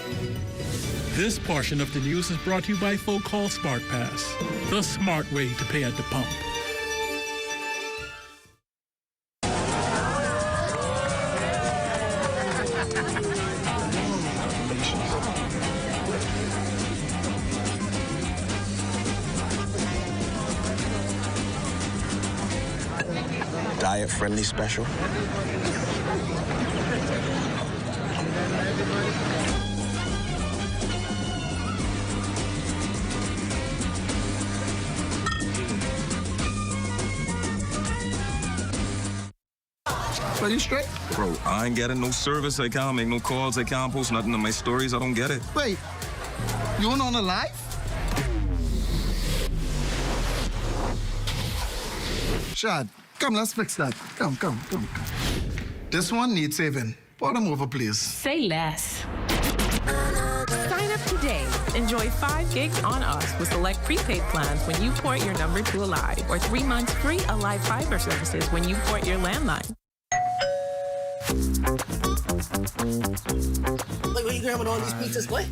This portion of the news is brought to you by Folk Call Smart Pass, the smart way to pay at the pump. Diet-friendly special. Are you straight? Bro, I ain't getting no service. I can't make no calls. I can't post nothing on my stories. I don't get it. Wait, you on a live? Shad, come, let's fix that. Come. This one needs saving. Pour them over, please. Say less. Sign up today. Enjoy 5 gigs on us with select prepaid plans when you port your number to Alive, or 3 months free Alive Fiber services when you port your landline. Wait, where you grabbing all these pizzas, boy?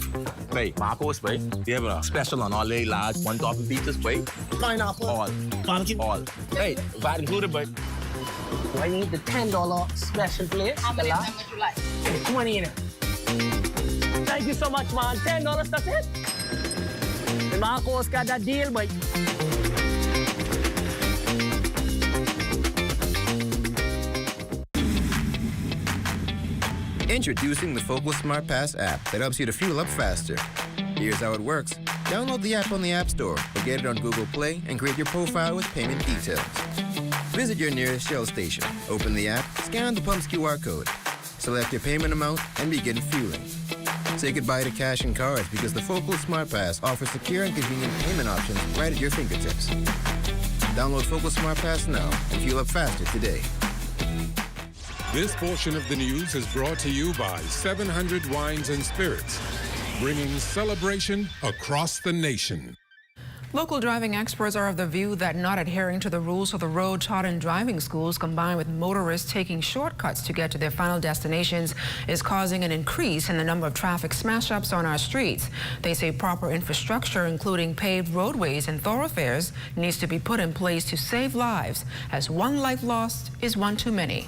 Wait, Marcos, wait. We have a special on all the large one-topping pizzas, wait. Pineapple. All. Barbecue. All. Hey, VAT included, but I need the $10 special plate. How many would you like? 20 in it. Thank you so much, man. $10, that's it. The Marcos got that deal, boy. Introducing the Focal Smart Pass app that helps you to fuel up faster. Here's how it works. Download the app on the App Store or get it on Google Play and create your profile with payment details. Visit your nearest Shell station. Open the app, scan the pump's QR code. Select your payment amount and begin fueling. Say goodbye to cash and cards because the Focal Smart Pass offers secure and convenient payment options right at your fingertips. Download Focal Smart Pass now and fuel up faster today. This portion of the news is brought to you by 700 Wines and Spirits, bringing celebration across the nation. Local driving experts are of the view that not adhering to the rules of the road taught in driving schools, combined with motorists taking shortcuts to get to their final destinations, is causing an increase in the number of traffic smash-ups on our streets. They say proper infrastructure, including paved roadways and thoroughfares, needs to be put in place to save lives, as one life lost is one too many.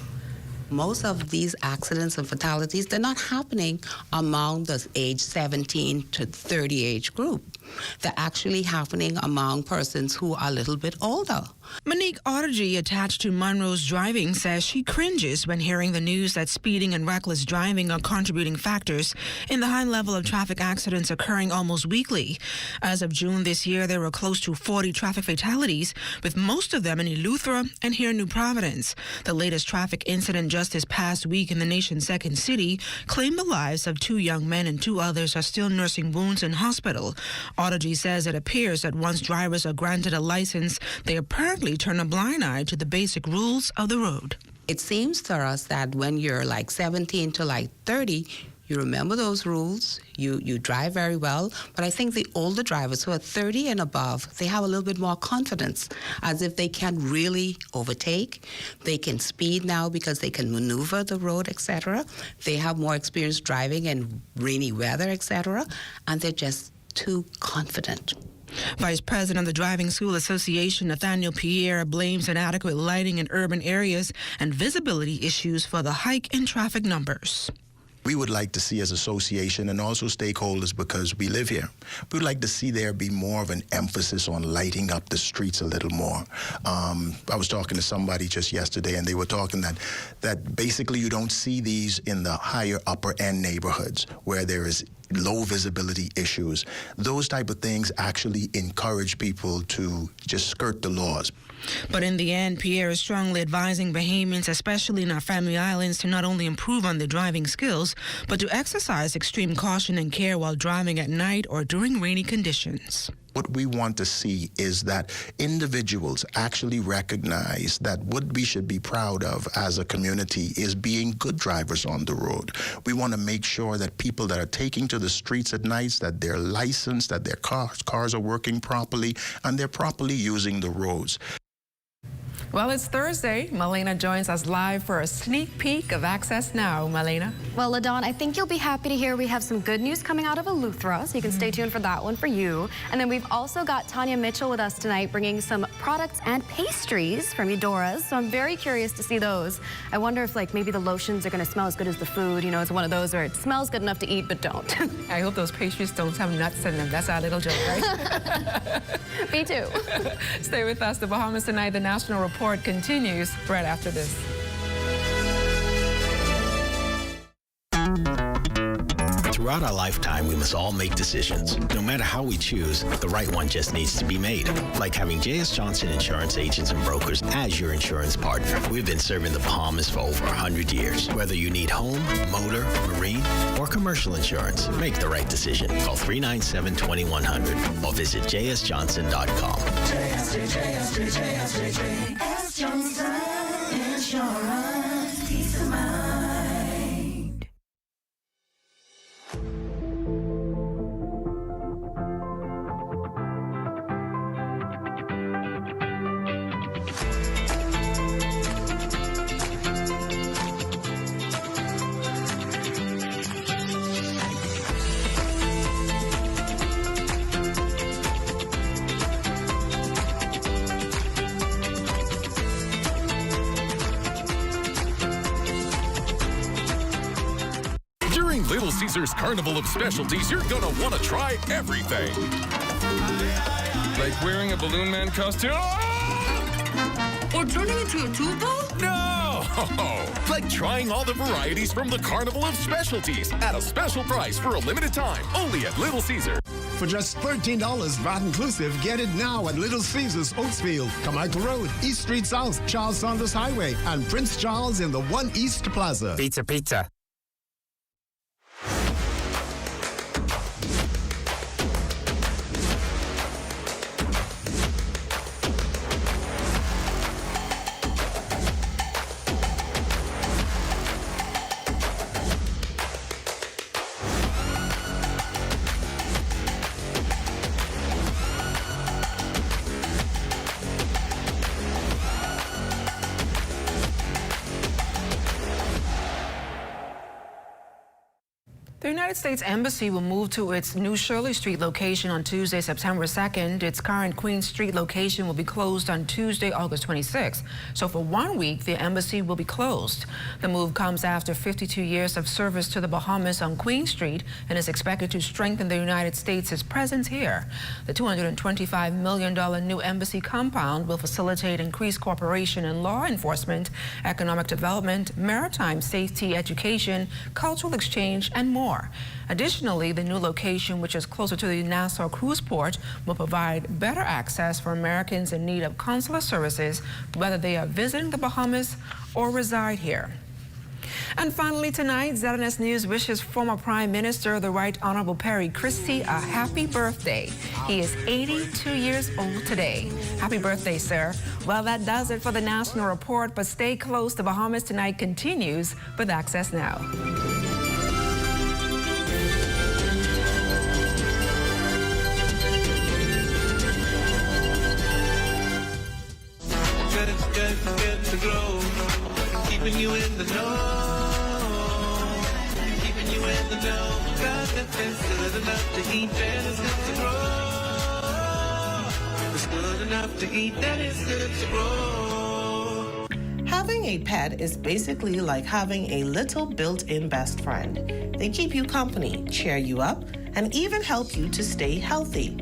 Most of these accidents and fatalities, they're not happening among the age 17 to 30 age group. They're actually happening among persons who are a little bit older. Monique Audigy, attached to Monroe's driving, says she cringes when hearing the news that speeding and reckless driving are contributing factors in the high level of traffic accidents occurring almost weekly. As of June this year, there were close to 40 traffic fatalities, with most of them in Eleuthera and here in New Providence. The latest traffic incident just this past week in the nation's second city claimed the lives of 2 young men, and 2 others are still nursing wounds in hospital. Audigy says it appears that once drivers are granted a license, they apparently turn a blind eye to the basic rules of the road. It seems to us that when you're like 17 to like 30, you remember those rules, you drive very well, but I think the older drivers who are 30 and above, they have a little bit more confidence, as if they can really overtake. They can speed now because they can maneuver the road, etc. They have more experience driving in rainy weather, etc., and they're just too confident. Vice President of the Driving School Association, Nathaniel Pierre, blames inadequate lighting in urban areas and visibility issues for the hike in traffic numbers. We would like to see as association and also stakeholders, because we live here, we would like to see there be more of an emphasis on lighting up the streets a little more. I was talking to somebody just yesterday, and they were talking that basically you don't see these in the higher upper end neighborhoods where there is low visibility issues. Those type of things actually encourage people to just skirt the laws. But in the end, Pierre is strongly advising Bahamians, especially in our Family Islands, to not only improve on their driving skills, but to exercise extreme caution and care while driving at night or during rainy conditions. What we want to see is that individuals actually recognize that what we should be proud of as a community is being good drivers on the road. We want to make sure that people that are taking to the streets at nights, that they're licensed, that their cars are working properly, and they're properly using the roads. Well, it's Thursday. Malena joins us live for a sneak peek of Access Now. Malena? Well, LaDawn, I think you'll be happy to hear we have some good news coming out of Eleuthera, so you can stay tuned for that one for you. And then we've also got Tanya Mitchell with us tonight, bringing some products and pastries from Eudora's, so I'm very curious to see those. I wonder if, like, maybe the lotions are going to smell as good as the food. You know, it's one of those where it smells good enough to eat, but don't. I hope those pastries don't have nuts in them. That's our little joke, right? Me too. Stay with us. The Bahamas Tonight, the National Report continues right after this. Throughout our lifetime, we must all make decisions. No matter how we choose, the right one just needs to be made. Like having J.S. Johnson Insurance Agents and Brokers as your insurance partner. We've been serving the Bahamas for over 100 years. Whether you need home, motor, marine, or commercial insurance, make the right decision. Call 397-2100 or visit jsjohnson.com. JS Johnson Insurance. Peace of mind. Little Caesars Carnival of Specialties, you're gonna want to try everything. Like wearing a Balloon Man costume? Or turning into a tuba? No! Oh, like trying all the varieties from the Carnival of Specialties at a special price for a limited time, only at Little Caesar. For just $13 VAT inclusive, get it now at Little Caesars, Oaksfield, Carmichael Road, East Street South, Charles Saunders Highway, and Prince Charles in the One East Plaza. Pizza, pizza. The United States Embassy will move to its new Shirley Street location on Tuesday, September 2nd. Its current Queen Street location will be closed on Tuesday, August 26th. So for 1 week, the embassy will be closed. The move comes after 52 years of service to the Bahamas on Queen Street and is expected to strengthen the United States' presence here. The $225 million new embassy compound will facilitate increased cooperation in law enforcement, economic development, maritime safety, education, cultural exchange, and more. Additionally, the new location, which is closer to the Nassau cruise port, will provide better access for Americans in need of consular services, whether they are visiting the Bahamas or reside here. And finally tonight, ZNS News wishes former Prime Minister, the Right Honorable Perry Christie, a happy birthday. He is 82 years old today. Happy birthday, sir. Well, that does it for the National Report, but stay close. The Bahamas Tonight continues with Access Now. Good to grow, keeping you in the know, keeping you in the know. God, it's good enough to eat, then it's good to grow. It's good enough to eat, then it's good to grow. Having a pet is basically like having a little built-in best friend. They keep you company, cheer you up, and even help you to stay healthy.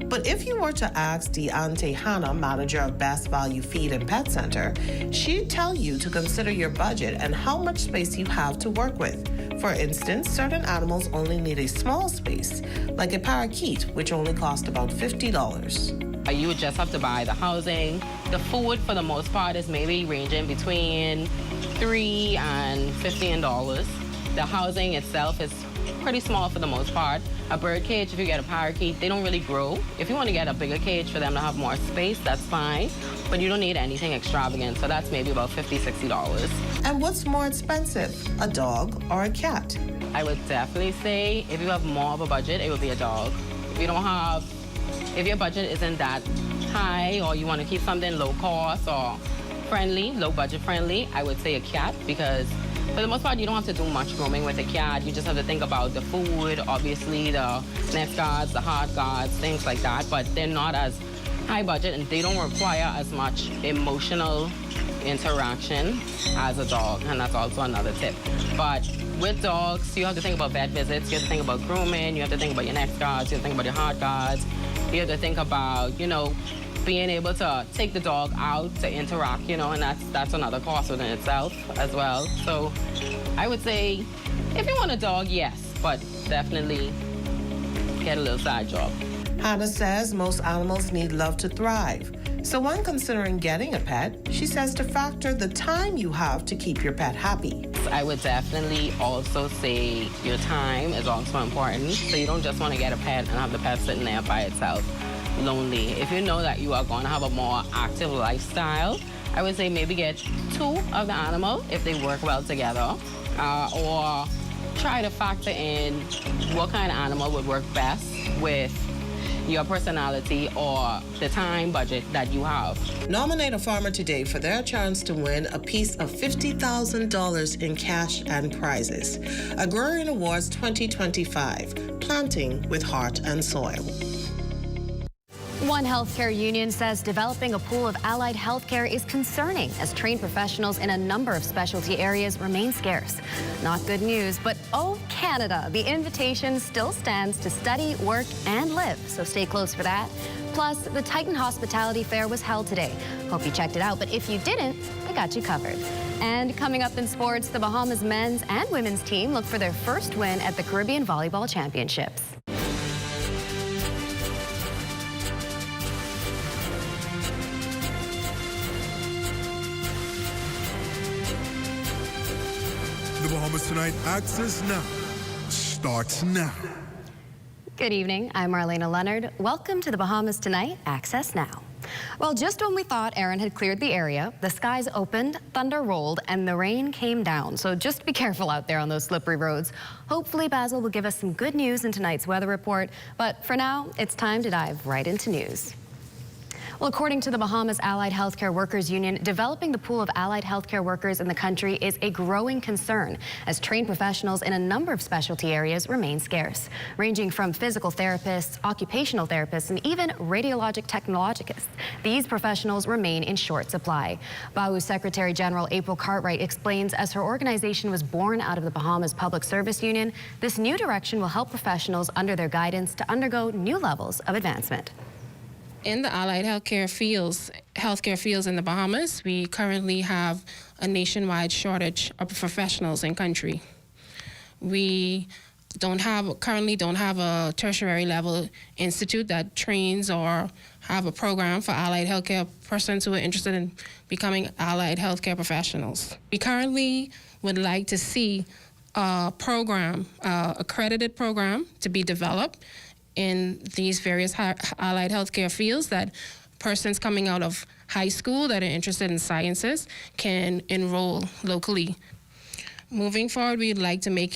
But if you were to ask Deante Hanna, manager of Best Value Feed and Pet Center, she'd tell you to consider your budget and how much space you have to work with. For instance, certain animals only need a small space, like a parakeet, which only costs about $50. You would just have to buy the housing. The food, for the most part, is maybe ranging between $3 and $15. The housing itself is pretty small for the most part. A bird cage, if you get a parakeet, they don't really grow. If you want to get a bigger cage for them to have more space, that's fine. But you don't need anything extravagant, so that's maybe about $50, $60. And what's more expensive, a dog or a cat? I would definitely say if you have more of a budget, it would be a dog. If your budget isn't that high, or you want to keep something low cost or friendly, low budget friendly, I would say a cat, because for the most part, you don't have to do much grooming with a cat. You just have to think about the food, obviously the nest guards, the hard guards, things like that. But they're not as high budget, and they don't require as much emotional interaction as a dog, and that's also another tip. But with dogs, you have to think about vet visits, you have to think about grooming, you have to think about your nest guards, you have to think about your hard guards, you have to think about, being able to take the dog out to interact, and that's another cost within itself as well. So I would say if you want a dog, yes, but definitely get a little side job. Hannah says most animals need love to thrive. So when considering getting a pet, she says to factor the time you have to keep your pet happy. I would definitely also say your time is also important. So you don't just want to get a pet and have the pet sitting there by itself, lonely. If you know that you are going to have a more active lifestyle, I would say maybe get 2 of the animal if they work well together, or try to factor in what kind of animal would work best with your personality or the time budget that you have. Nominate a farmer today for their chance to win a piece of $50,000 in cash and prizes. Agrarian Awards 2025, Planting with Heart and Soil. One healthcare union says developing a pool of allied healthcare is concerning as trained professionals in a number of specialty areas remain scarce. Not good news, but oh Canada, the invitation still stands to study, work, and live. So stay close for that. Plus, the Titan Hospitality Fair was held today. Hope you checked it out, but if you didn't, we got you covered. And coming up in sports, the Bahamas men's and women's team look for their first win at the Caribbean Volleyball Championships. The Bahamas Tonight Access Now starts now. Good evening, I'm Marlena Leonard. Welcome to the Bahamas Tonight Access Now. Well, just when we thought Aaron had cleared the area, the skies opened, thunder rolled, and the rain came down. So just be careful out there on those slippery roads. Hopefully, Basil will give us some good news in tonight's weather report. But for now, it's time to dive right into news. Well, according to the Bahamas Allied Healthcare Workers Union, developing the pool of allied healthcare workers in the country is a growing concern as trained professionals in a number of specialty areas remain scarce, ranging from physical therapists, occupational therapists, and even radiologic technologists. These professionals remain in short supply. BAU Secretary General April Cartwright explains as her organization was born out of the Bahamas Public Service Union, this new direction will help professionals under their guidance to undergo new levels of advancement. In the allied healthcare fields in the Bahamas, we currently have a nationwide shortage of professionals in country. We currently don't have a tertiary level institute that trains or have a program for allied healthcare persons who are interested in becoming allied healthcare professionals. We currently would like to see a program, accredited program to be developed in these various allied healthcare fields that persons coming out of high school that are interested in sciences can enroll locally. Moving forward, we'd like to make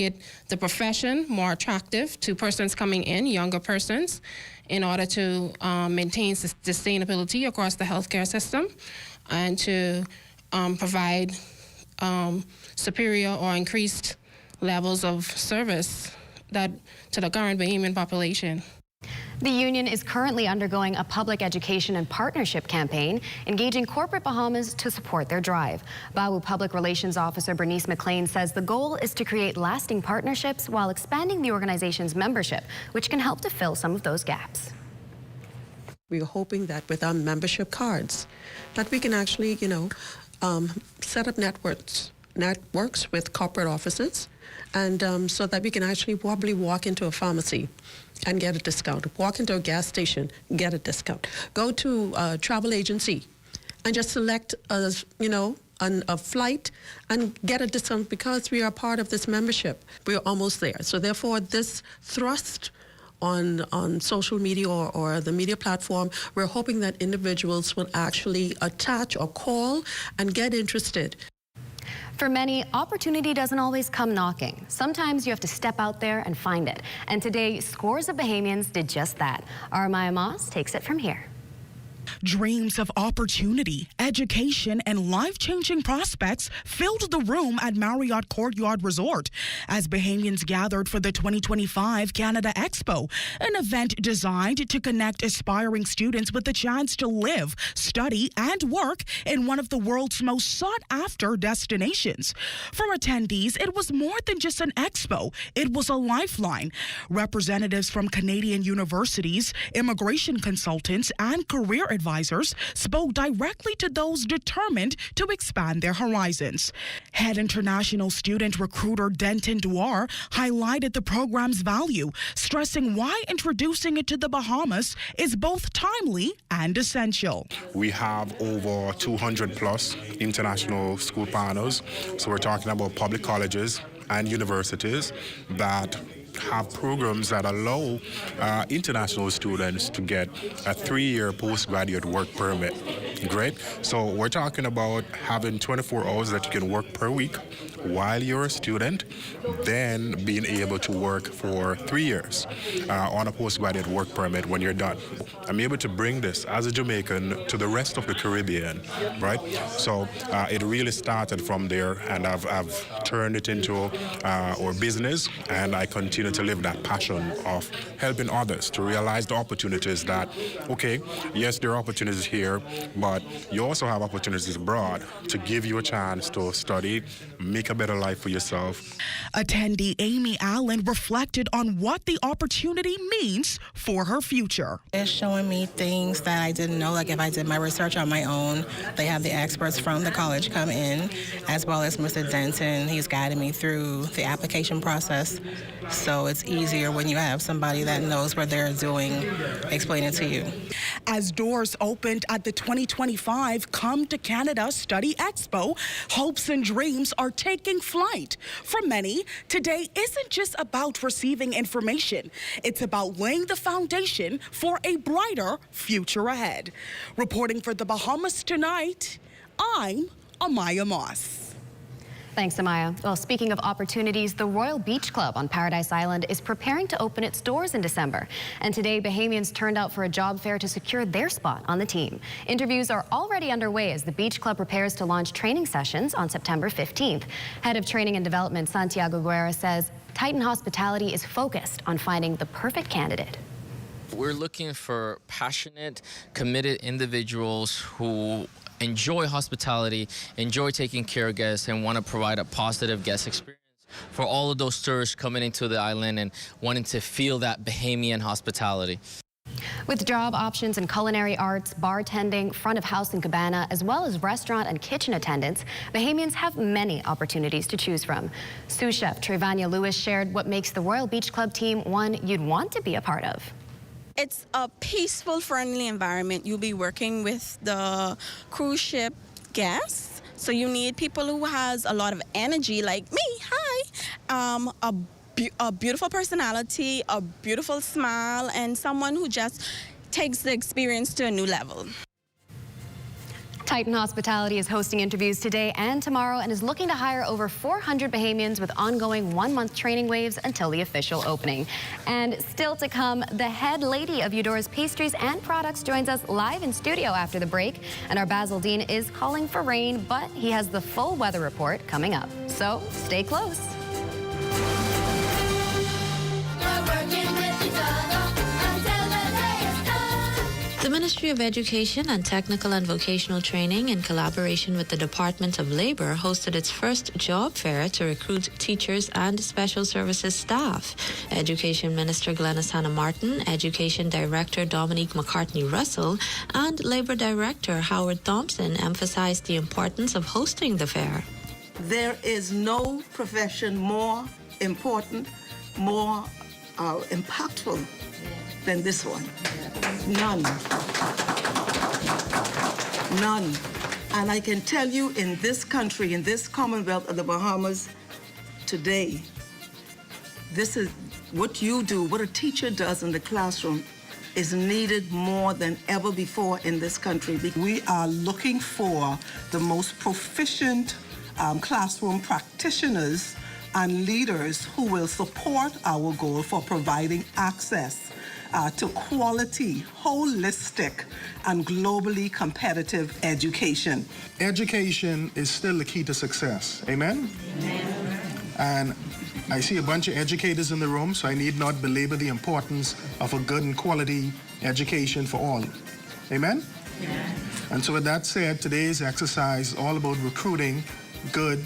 the profession more attractive to persons coming in, younger persons, in order to maintain sustainability across the healthcare system and to provide superior or increased levels of service to the current Bahamian population. The union is currently undergoing a public education and partnership campaign, engaging corporate Bahamas to support their drive. BAU Public Relations Officer Bernice McLean says the goal is to create lasting partnerships while expanding the organization's membership, which can help to fill some of those gaps. We are hoping that with our membership cards, that we can actually, set up networks with corporate offices, and so that we can actually probably walk into a pharmacy and get a discount, walk into a gas station, get a discount, go to a travel agency and just select a flight and get a discount because we are part of this membership. We are almost there. So therefore, this thrust on social media or the media platform, we're hoping that individuals will actually attach or call and get interested. For many, opportunity doesn't always come knocking. Sometimes you have to step out there and find it. And today, scores of Bahamians did just that. Aramaya Moss takes it from here. Dreams of opportunity, education, and life-changing prospects filled the room at Marriott Courtyard Resort as Bahamians gathered for the 2025 Canada Expo, an event designed to connect aspiring students with the chance to live, study, and work in one of the world's most sought-after destinations. For attendees, it was more than just an expo. It was a lifeline. Representatives from Canadian universities, immigration consultants, and career advisors spoke directly to those determined to expand their horizons. Head international student recruiter Denton Dwar highlighted the program's value, stressing why introducing it to the Bahamas is both timely and essential. We have over 200 plus international school partners, so we're talking about public colleges and universities that have programs that allow international students to get a 3-year postgraduate work permit. Great. So we're talking about having 24 hours that you can work per week while you're a student, then being able to work for 3 years on a postgraduate work permit when you're done. I'm able to bring this as a Jamaican to the rest of the Caribbean, right? So it really started from there, and I've turned it into our business, and I continue continue to live that passion of helping others to realize the opportunities that, okay, yes, there are opportunities here, but you also have opportunities abroad to give you a chance to study, make a better life for yourself. Attendee Amy Allen reflected on what the opportunity means for her future. It's showing me things that I didn't know, like if I did my research on my own, they have the experts from the college come in, as well as Mr. Denton. He's guiding me through the application process. So it's easier when you have somebody that knows what they're doing, explaining to you. As doors opened at the 2025 Come to Canada Study Expo, hopes and dreams are taking flight. For many, today isn't just about receiving information. It's about laying the foundation for a brighter future ahead. Reporting for the Bahamas Tonight, I'm Amaya Moss. Thanks, Amaya. Well, speaking of opportunities, the Royal Beach Club on Paradise Island is preparing to open its doors in December. And today, Bahamians turned out for a job fair to secure their spot on the team. Interviews are already underway as the Beach Club prepares to launch training sessions on September 15th. Head of Training and Development, Santiago Guerra, says Titan Hospitality is focused on finding the perfect candidate. We're looking for passionate, committed individuals who enjoy hospitality, enjoy taking care of guests, and want to provide a positive guest experience for all of those tourists coming into the island and wanting to feel that Bahamian hospitality. With job options in culinary arts, bartending, front of house and cabana, as well as restaurant and kitchen attendants, Bahamians have many opportunities to choose from. Sous chef Trevania Lewis shared what makes the Royal Beach Club team one you'd want to be a part of. It's a peaceful, friendly environment. You'll be working with the cruise ship guests. So you need people who has a lot of energy like me, hi, a beautiful personality, a beautiful smile, and someone who just takes the experience to a new level. Titan Hospitality is hosting interviews today and tomorrow and is looking to hire over 400 Bahamians with ongoing one-month training waves until the official opening. And still to come, the head lady of Eudora's Pastries and Products joins us live in studio after the break. And our Basil Dean is calling for rain, but he has the full weather report coming up. So stay close. The Ministry of Education and Technical and Vocational Training, in collaboration with the Department of Labor, hosted its first job fair to recruit teachers and special services staff. Education Minister Glenys Hannah Martin, Education Director Dominique McCartney-Russell, and Labor Director Howard Thompson emphasized the importance of hosting the fair. There is no profession more important, more impactful than this one. None. None. And I can tell you, in this country, in this Commonwealth of the Bahamas today, this is what you do, what a teacher does in the classroom is needed more than ever before in this country. We are looking for the most proficient classroom practitioners and leaders who will support our goal for providing access to quality, holistic, and globally competitive education. Education is still the key to success. Amen? Amen. And I see a bunch of educators in the room, so I need not belabor the importance of a good and quality education for all. Amen? Amen. And so with that said, today's exercise is all about recruiting good,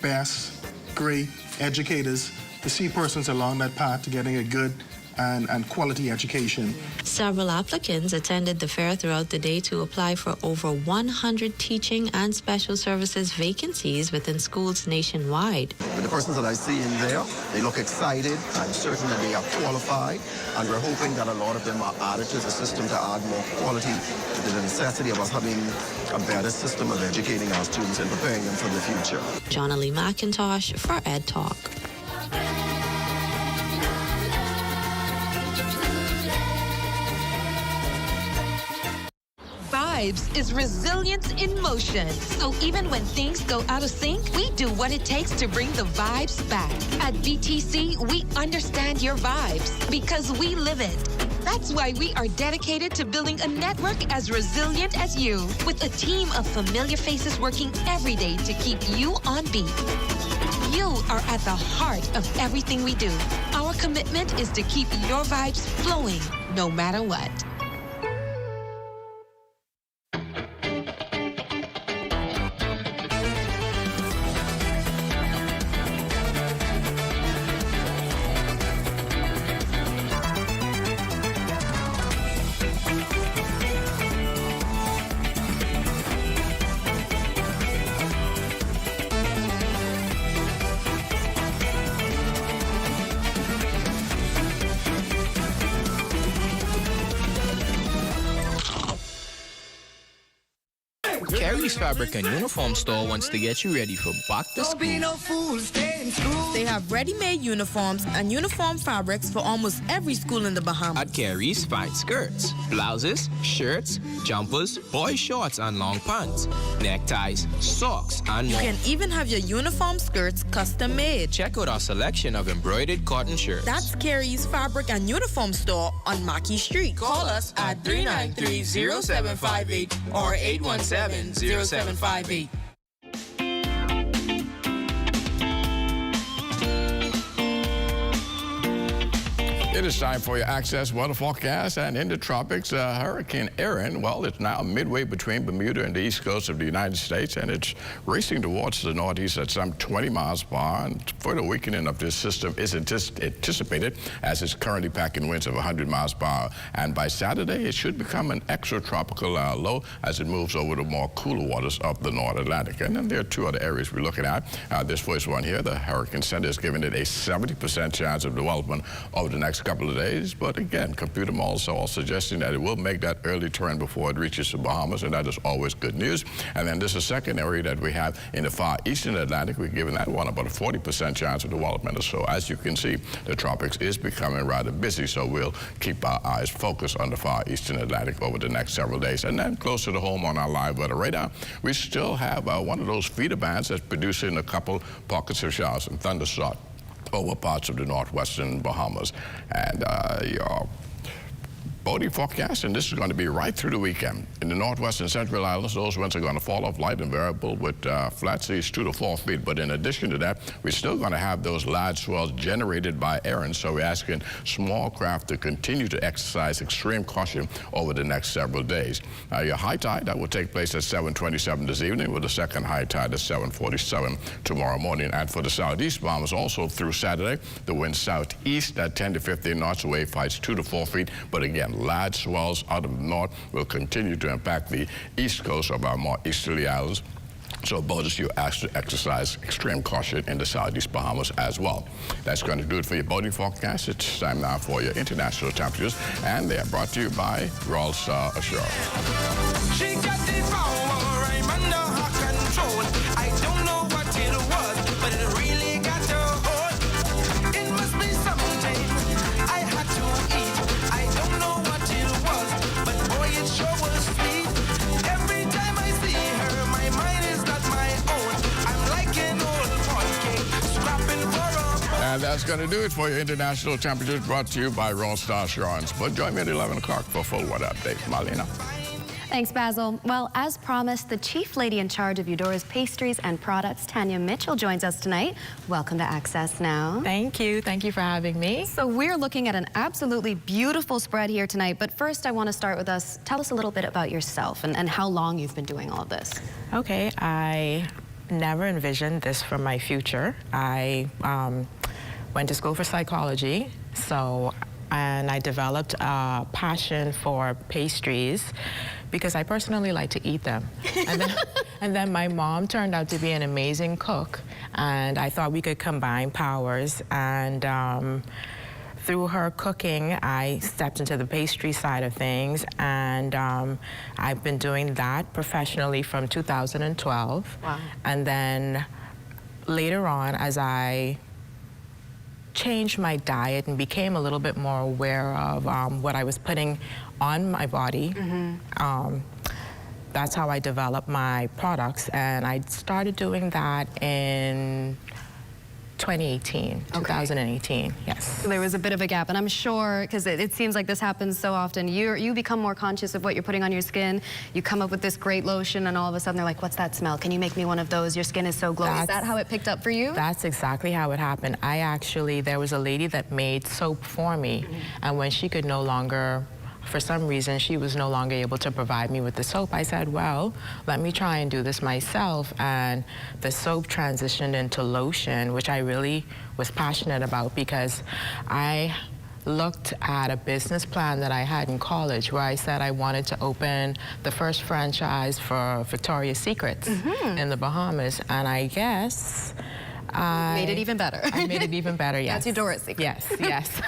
best, great educators to see persons along that path to getting a good and quality education. Several applicants attended the fair throughout the day to apply for over 100 teaching and special services vacancies within schools nationwide. The persons that I see in there, they look excited. I'm certain that they are qualified, and we're hoping that a lot of them are added to the system to add more quality to the necessity of us having a better system of educating our students and preparing them for the future. Jonna Lee McIntosh for Ed Talk. Vibes is resilience in motion. So even when things go out of sync, we do what it takes to bring the vibes back. At BTC, we understand your vibes because we live it. That's why we are dedicated to building a network as resilient as you, with a team of familiar faces working every day to keep you on beat. You are at the heart of everything we do. Our commitment is to keep your vibes flowing no matter what. Carrie's Fabric and Uniform Store wants to get you ready for back to school. They have ready-made uniforms and uniform fabrics for almost every school in the Bahamas. At Carrie's, find skirts, blouses, shirts, jumpers, boy shorts and long pants, neckties, socks, and more. You can even have your uniform skirts custom-made. Check out our selection of embroidered cotton shirts. That's Carrie's Fabric and Uniform Store on Mackey Street. Call us at 393-0758 or 817-0758. It is time for your Access weather forecast, and in the tropics, Hurricane Erin, well, it's now midway between Bermuda and the east coast of the United States, and it's racing towards the northeast at some 20 miles per hour, and further weakening of this system is anticipated as it's currently packing winds of 100 miles per hour, and by Saturday, it should become an extratropical low as it moves over the more cooler waters of the North Atlantic. And then there are two other areas we're looking at. This first one here, the Hurricane Center is giving it a 70% chance of development over the next couple of days, but again, computer models are all suggesting that it will make that early turn before it reaches the Bahamas, and that is always good news. And then there's a second area that we have in the far eastern Atlantic. We're giving that one about a 40% chance of development. So as you can see, the tropics is becoming rather busy, so we'll keep our eyes focused on the far eastern Atlantic over the next several days. And then closer to home on our live weather radar, we still have one of those feeder bands that's producing a couple pockets of showers and thunderstorms over parts of the northwestern Bahamas. And your boating forecast, and this is going to be right through the weekend. In the northwestern central islands, those winds are going to fall off light and variable with flat seas 2 to 4 feet. But in addition to that, we're still going to have those large swells generated by Erin, so we're asking small craft to continue to exercise extreme caution over the next several days. Your high tide, that will take place at 7:27 this evening, with the second high tide at 7:47 tomorrow morning. And for the southeast Bahamas, also through Saturday, the wind southeast at 10 to 15 knots, wave heights 2 to 4 feet. But again, large swells out of the north will continue to impact the east coast of our more easterly islands. So boaters, you asked to exercise extreme caution in the southeast Bahamas as well. That's going to do it for your boating forecast. It's time now for your international temperatures, and they are brought to you by Rolstar Assurance. She got the power, I'm under her control. I don't know what it was, but it really got to hold. It must be something I had to eat. I don't know what it was, but boy, it sure was sweet. Every time I see her, my mind is not my own. I'm like an old pancake, scrapping for a... And that's going to do it for your international temperatures, brought to you by Rolstar Assurance. But join me at 11 o'clock for a full weather update. Marlena. Thanks, Basil. Well, as promised, the chief lady in charge of Eudora's pastries and products, Tanya Mitchell, joins us tonight. Welcome to Access Now. Thank you. Thank you for having me. So we're looking at an absolutely beautiful spread here tonight. But first, I want to start with us. Tell us a little bit about yourself and how long you've been doing all of this. Okay. I never envisioned this for my future. I went to school for psychology, and I developed a passion for pastries because I personally like to eat them. And then my mom turned out to be an amazing cook, and I thought we could combine powers. And through her cooking, I stepped into the pastry side of things, and I've been doing that professionally from 2012. Wow. And then later on, as I changed my diet and became a little bit more aware of what I was putting on my body. That's how I developed my products, and I started doing that in 2018, yes. So there was a bit of a gap, and I'm sure, because it seems like this happens so often, you become more conscious of what you're putting on your skin. You come up with this great lotion, and all of a sudden they're like, what's that smell? Can you make me one of those? Your skin is so glowing. Is that how it picked up for you? That's exactly how it happened. There was a lady that made soap for me, and when she could no longer, for some reason, she was no longer able to provide me with the soap, I said, well, let me try and do this myself. And the soap transitioned into lotion, which I really was passionate about because I looked at a business plan that I had in college where I said I wanted to open the first franchise for Victoria's Secrets in the Bahamas. And I guess made it even better. I made it even better, yes. That's Eudora's secret. Yes, yes.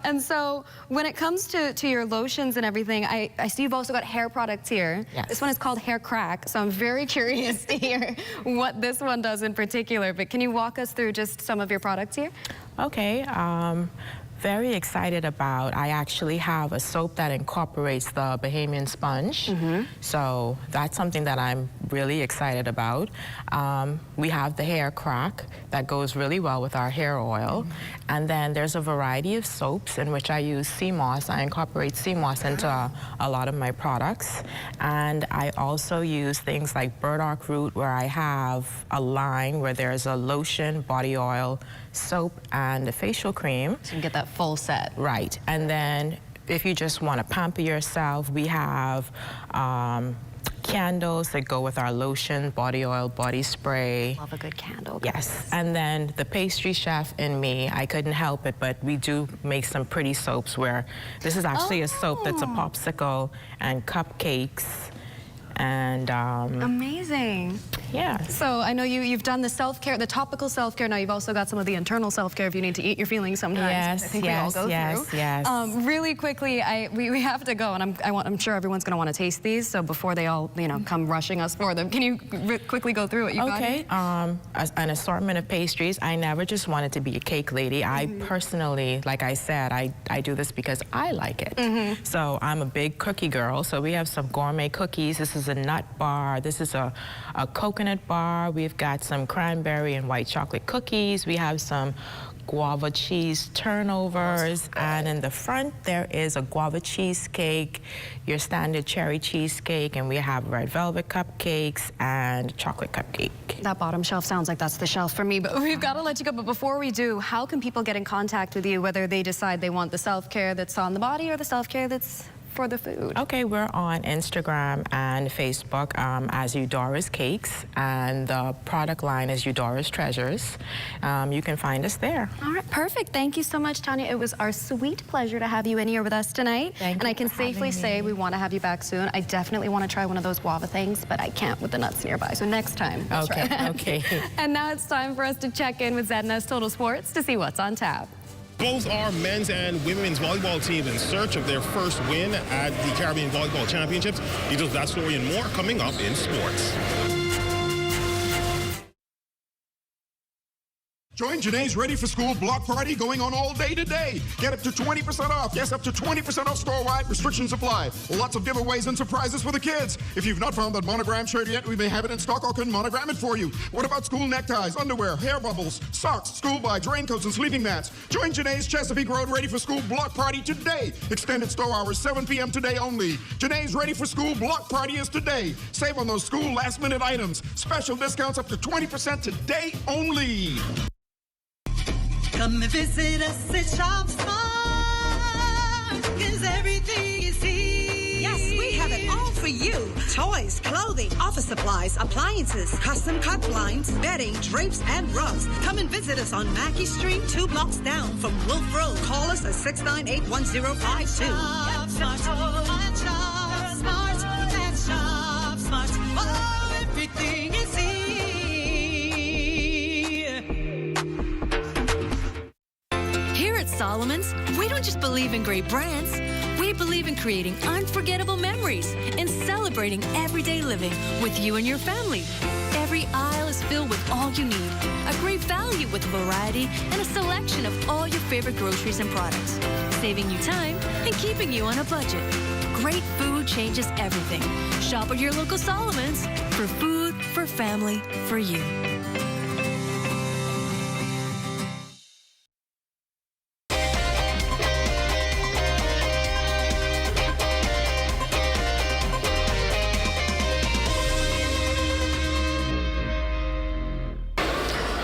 And so when it comes to your lotions and everything, I see you've also got hair products here. Yes. This one is called Hair Crack, so I'm very curious to hear what this one does in particular. But can you walk us through just some of your products here? Okay. Very excited about, I actually have a soap that incorporates the Bahamian sponge. So that's something that I'm really excited about. We have the hair crack that goes really well with our hair oil. And then there's a variety of soaps in which I use sea moss. I incorporate sea moss into a lot of my products. And I also use things like burdock root, where I have a line where there's a lotion, body oil, soap, and a facial cream. So you can get that full set. Right. And then if you just want to pamper yourself, we have candles that go with our lotion, body oil, body spray. Love a good candle. Yes. And then the pastry chef in me, I couldn't help it, but we do make some pretty soaps where this is actually a soap that's a popsicle and cupcakes. And amazing. Yeah. So I know you've done the self-care, the topical self-care. Now you've also got some of the internal self-care if you need to eat your feelings sometimes. Yes, I think we all go through. Yes. Really quickly, we have to go, and I'm sure everyone's going to want to taste these. So before they all come rushing us for them, can you quickly go through what you got? Okay. An assortment of pastries. I never just wanted to be a cake lady. I personally, like I said, I do this because I like it. So I'm a big cookie girl. So we have some gourmet cookies. This is a nut bar. This is a coconut bar. We've got some cranberry and white chocolate cookies. We have some guava cheese turnovers, and in the front there is a guava cheesecake, your standard cherry cheesecake, and we have red velvet cupcakes and chocolate cupcake. That bottom shelf sounds like that's the shelf for me, but we've got to let you go. But before we do, how can people get in contact with you, whether they decide they want the self-care that's on the body or the self-care that's for the food? Okay, we're on Instagram and Facebook as Eudora's Cakes, and the product line is Eudora's Treasures. You can find us there. All right, perfect. Thank you so much, Tanya. It was our sweet pleasure to have you in here with us tonight. Thank you. I can safely say we want to have you back soon. I definitely want to try one of those guava things, but I can't with the nuts nearby. So next time. Okay, okay. And now it's time for us to check in with ZNS Total Sports to see what's on tap. Both our men's and women's volleyball teams in search of their first win at the Caribbean Volleyball Championships. Details of that story and more coming up in sports. Join Janae's Ready for School block party going on all day today. Get up to 20% off. Yes, up to 20% off store-wide. Restrictions apply. Lots of giveaways and surprises for the kids. If you've not found that monogram shirt yet, we may have it in stock or can monogram it for you. What about school neckties, underwear, hair bubbles, socks, school bags, raincoats, and sleeping mats? Join Janae's Chesapeake Road Ready for School block party today. Extended store hours, 7 p.m. today only. Janae's Ready for School block party is today. Save on those school last-minute items. Special discounts up to 20% today only. Come and visit us at Shop Smart, 'cause everything is here. Yes, we have it all for you. Toys, clothing, office supplies, appliances, custom cut blinds, bedding, drapes, and rugs. Come and visit us on Mackey Street, 2 blocks down from Wolf Road. Call us at 698-1052. Shop Smart, Shop Smart, at Shop Smart. Oh, everything is here. Here at Solomon's, we don't just believe in great brands. We believe in creating unforgettable memories and celebrating everyday living with you and your family. Every aisle is filled with all you need. A great value with variety and a selection of all your favorite groceries and products. Saving you time and keeping you on a budget. Great food changes everything. Shop at your local Solomon's for food, for family, for you.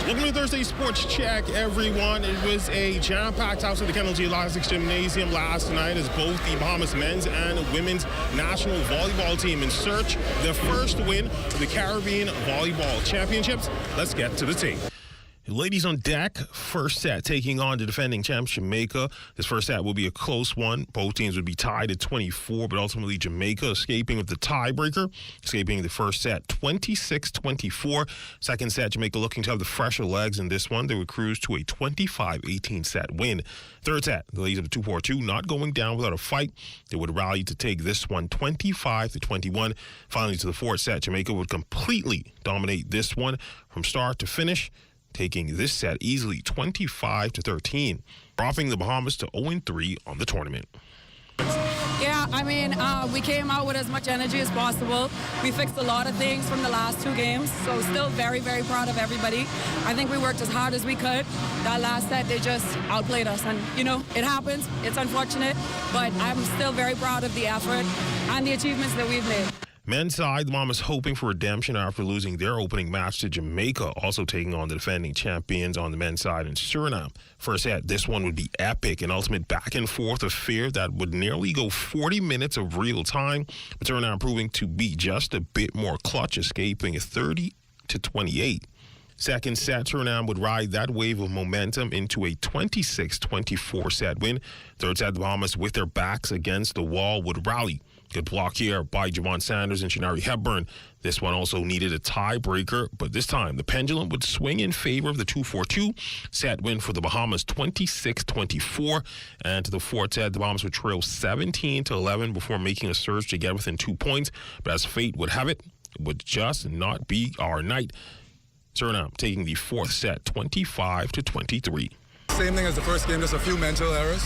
Welcome to Thursday Sports Check, everyone. It was a jam-packed house at the Kennel Geologics Gymnasium last night as both the Bahamas men's and women's national volleyball team in search of their first win of the Caribbean Volleyball Championships. Let's get to the tape. Ladies on deck, first set taking on the defending champs Jamaica. This first set will be a close one. Both teams would be tied at 24, but ultimately Jamaica escaping with the tiebreaker, escaping the first set 26-24. Second set, Jamaica looking to have the fresher legs in this one. They would cruise to a 25-18 set win. Third set, the ladies of the 2-4-2 not going down without a fight. They would rally to take this one 25-21. Finally to the fourth set, Jamaica would completely dominate this one from start to finish, taking this set easily 25-13, dropping the Bahamas to 0-3 on the tournament. Yeah, I mean, we came out with as much energy as possible. We fixed a lot of things from the last two games, so still very, very proud of everybody. I think we worked as hard as we could. That last set, they just outplayed us, and, you know, it happens. It's unfortunate, but I'm still very proud of the effort and the achievements that we've made. Men's side, the Bahamas hoping for redemption after losing their opening match to Jamaica, also taking on the defending champions on the men's side in Suriname. First set, this one would be epic, an ultimate back and forth affair that would nearly go 40 minutes of real time, but Suriname proving to be just a bit more clutch, escaping a 30-28. Second set, Suriname would ride that wave of momentum into a 26-24 set win. Third set, the Bahamas, with their backs against the wall, would rally. Good block here by Javon Sanders and Shanari Hepburn. This one also needed a tiebreaker, but this time the pendulum would swing in favor of the 2-4-2. Set win for the Bahamas 26-24. And to the fourth set, the Bahamas would trail 17-11 before making a surge to get within 2 points. But as fate would have it, it would just not be our night. Suriname taking the fourth set 25-23. Same thing as the first game, just a few mental errors.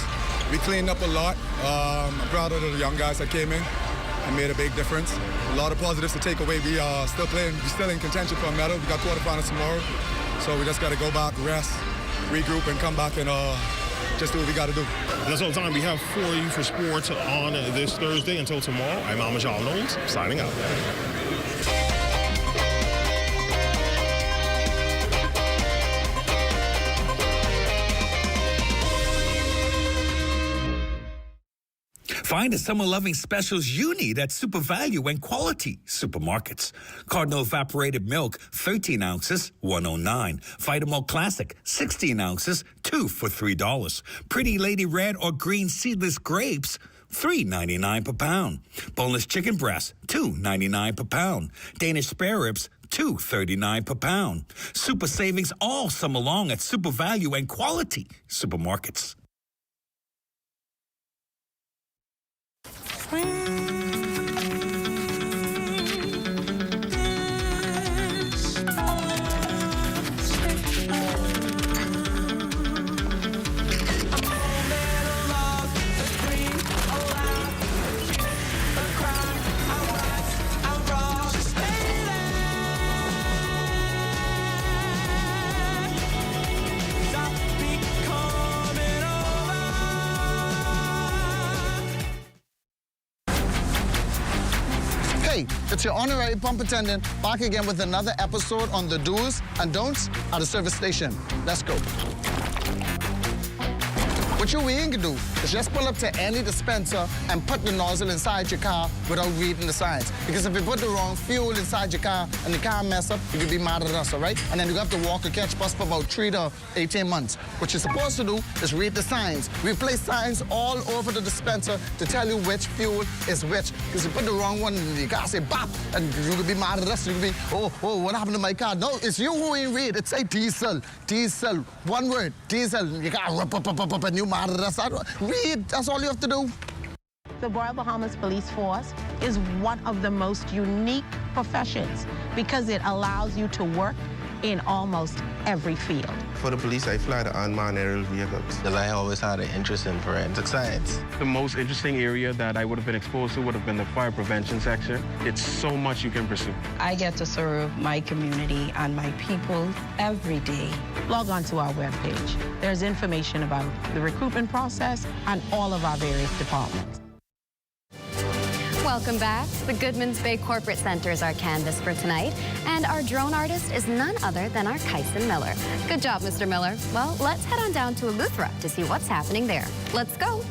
We cleaned up a lot. I'm proud of the young guys that came in and made a big difference. A lot of positives to take away. We are still playing, we're still in contention for a medal. We got quarterfinals tomorrow, so we just got to go back, rest, regroup, and come back and just do what we got to do. That's all the time we have for you for sports on this Thursday. Until tomorrow, I'm Amajal Knowles, signing out. Find the summer-loving specials you need at Super Value and Quality Supermarkets. Cardinal Evaporated Milk, 13 ounces, $1.09. Vitamalt Classic, 16 ounces, 2 for $3. Pretty Lady Red or Green Seedless Grapes, $3.99 per pound. Boneless chicken breast, $2.99 per pound. Danish spare ribs, $2.39 per pound. Super savings all summer long at Super Value and Quality Supermarkets. Hey, it's your honorary pump attendant back again with another episode on the do's and don'ts at the service station. Let's go. What you ain't gonna do is just pull up to any dispenser and put the nozzle inside your car without reading the signs. Because if you put the wrong fuel inside your car and the car mess up, you could be mad at us, all right? And then you have to walk or catch bus for about 3 to 18 months. What you're supposed to do is read the signs. We place signs all over the dispenser to tell you which fuel is which. Because you put the wrong one in the car, say bop, and you could be mad at us. You could be, oh, what happened to my car? No, it's you who ain't read. It say diesel, diesel, one word, diesel. You got up, and you mad at us. Read, that's all you have to do. The Royal Bahamas Police Force is one of the most unique professions because it allows you to work in almost every field. For the police, I fly the unmanned aerial vehicles. Because I always had an interest in forensic science. The most interesting area that I would have been exposed to would have been the fire prevention section. It's so much you can pursue. I get to serve my community and my people every day. Log on to our webpage. There's information about the recruitment process and all of our various departments. Welcome back. The Goodman's Bay Corporate Center is our canvas for tonight, and our drone artist is none other than our Kyson Miller. Good job, Mr. Miller. Well, let's head on down to Eleuthera to see what's happening there. Let's go.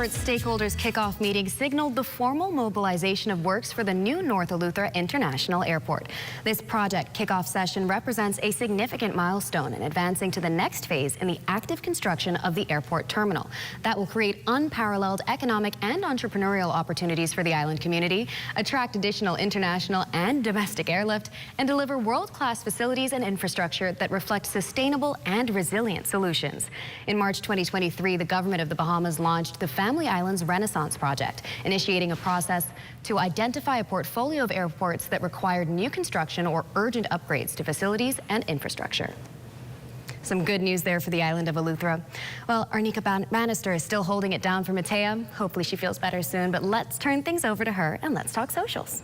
Stakeholders kickoff meeting signaled the formal mobilization of works for the new North Eleuthera International Airport. This project kickoff session represents a significant milestone in advancing to the next phase in the active construction of the airport terminal. That will create unparalleled economic and entrepreneurial opportunities for the island community, attract additional international and domestic airlift, and deliver world-class facilities and infrastructure that reflect sustainable and resilient solutions. In March 2023, the government of the Bahamas launched the Family Islands Renaissance Project, initiating a process to identify a portfolio of airports that required new construction or urgent upgrades to facilities and infrastructure. Some good news there for the island of Eleuthera. Well, Arnika Bannister is still holding it down for Matea. Hopefully she feels better soon, but let's turn things over to her and let's talk socials.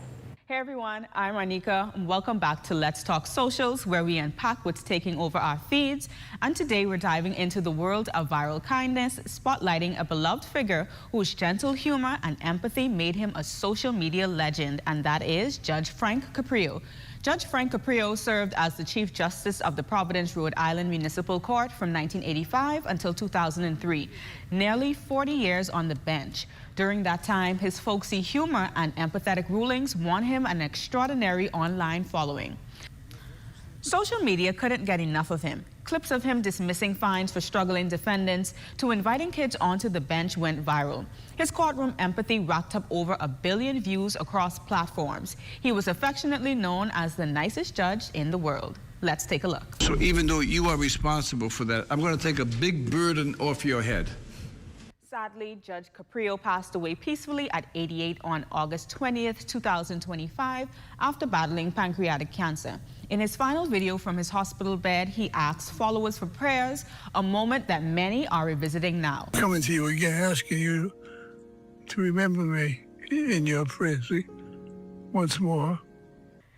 Hey everyone, I'm Arnika and welcome back to Let's Talk Socials, where we unpack what's taking over our feeds. And today we're diving into the world of viral kindness, spotlighting a beloved figure whose gentle humor and empathy made him a social media legend, and that is Judge Frank Caprio. Judge Frank Caprio served as the Chief Justice of the Providence, Rhode Island Municipal Court from 1985 until 2003. Nearly 40 years on the bench. During that time, his folksy humor and empathetic rulings won him an extraordinary online following. Social media couldn't get enough of him. Clips of him dismissing fines for struggling defendants to inviting kids onto the bench went viral. His courtroom empathy racked up over 1 billion views across platforms. He was affectionately known as the nicest judge in the world. Let's take a look. So even though you are responsible for that, I'm going to take a big burden off your head. Sadly, Judge Caprio passed away peacefully at 88 on August 20th, 2025, after battling pancreatic cancer. In his final video from his hospital bed, he asked followers for prayers, a moment that many are revisiting now. Coming to you again, asking you to remember me in your prayers once more.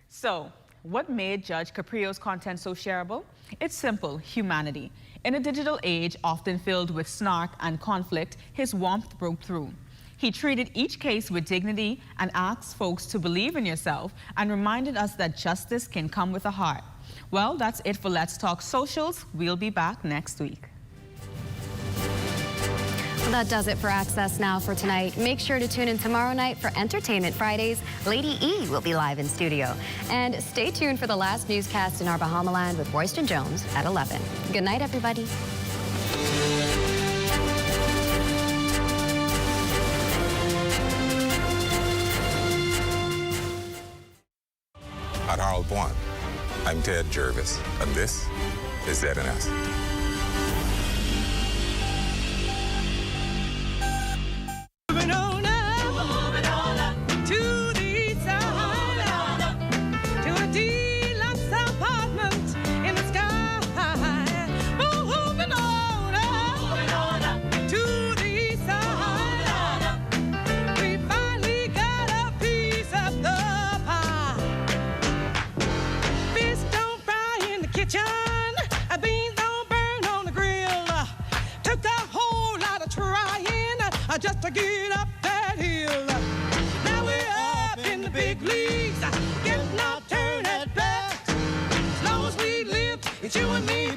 So, what made Judge Caprio's content so shareable? It's simple, humanity. In a digital age often filled with snark and conflict, his warmth broke through. He treated each case with dignity and asked folks to believe in yourself and reminded us that justice can come with a heart. Well, that's it for Let's Talk Socials. We'll be back next week. Well, that does it for Access Now for tonight. Make sure to tune in tomorrow night for Entertainment Fridays. Lady E will be live in studio. And stay tuned for the last newscast in our Bahamaland with Royston Jones at 11. Good night, everybody. At Harold Point, I'm Ted Jervis, and this is ZNS. Just to get up that hill. Now we're up in the big leagues, getting our turn at bat. As long as we live, it's you and me.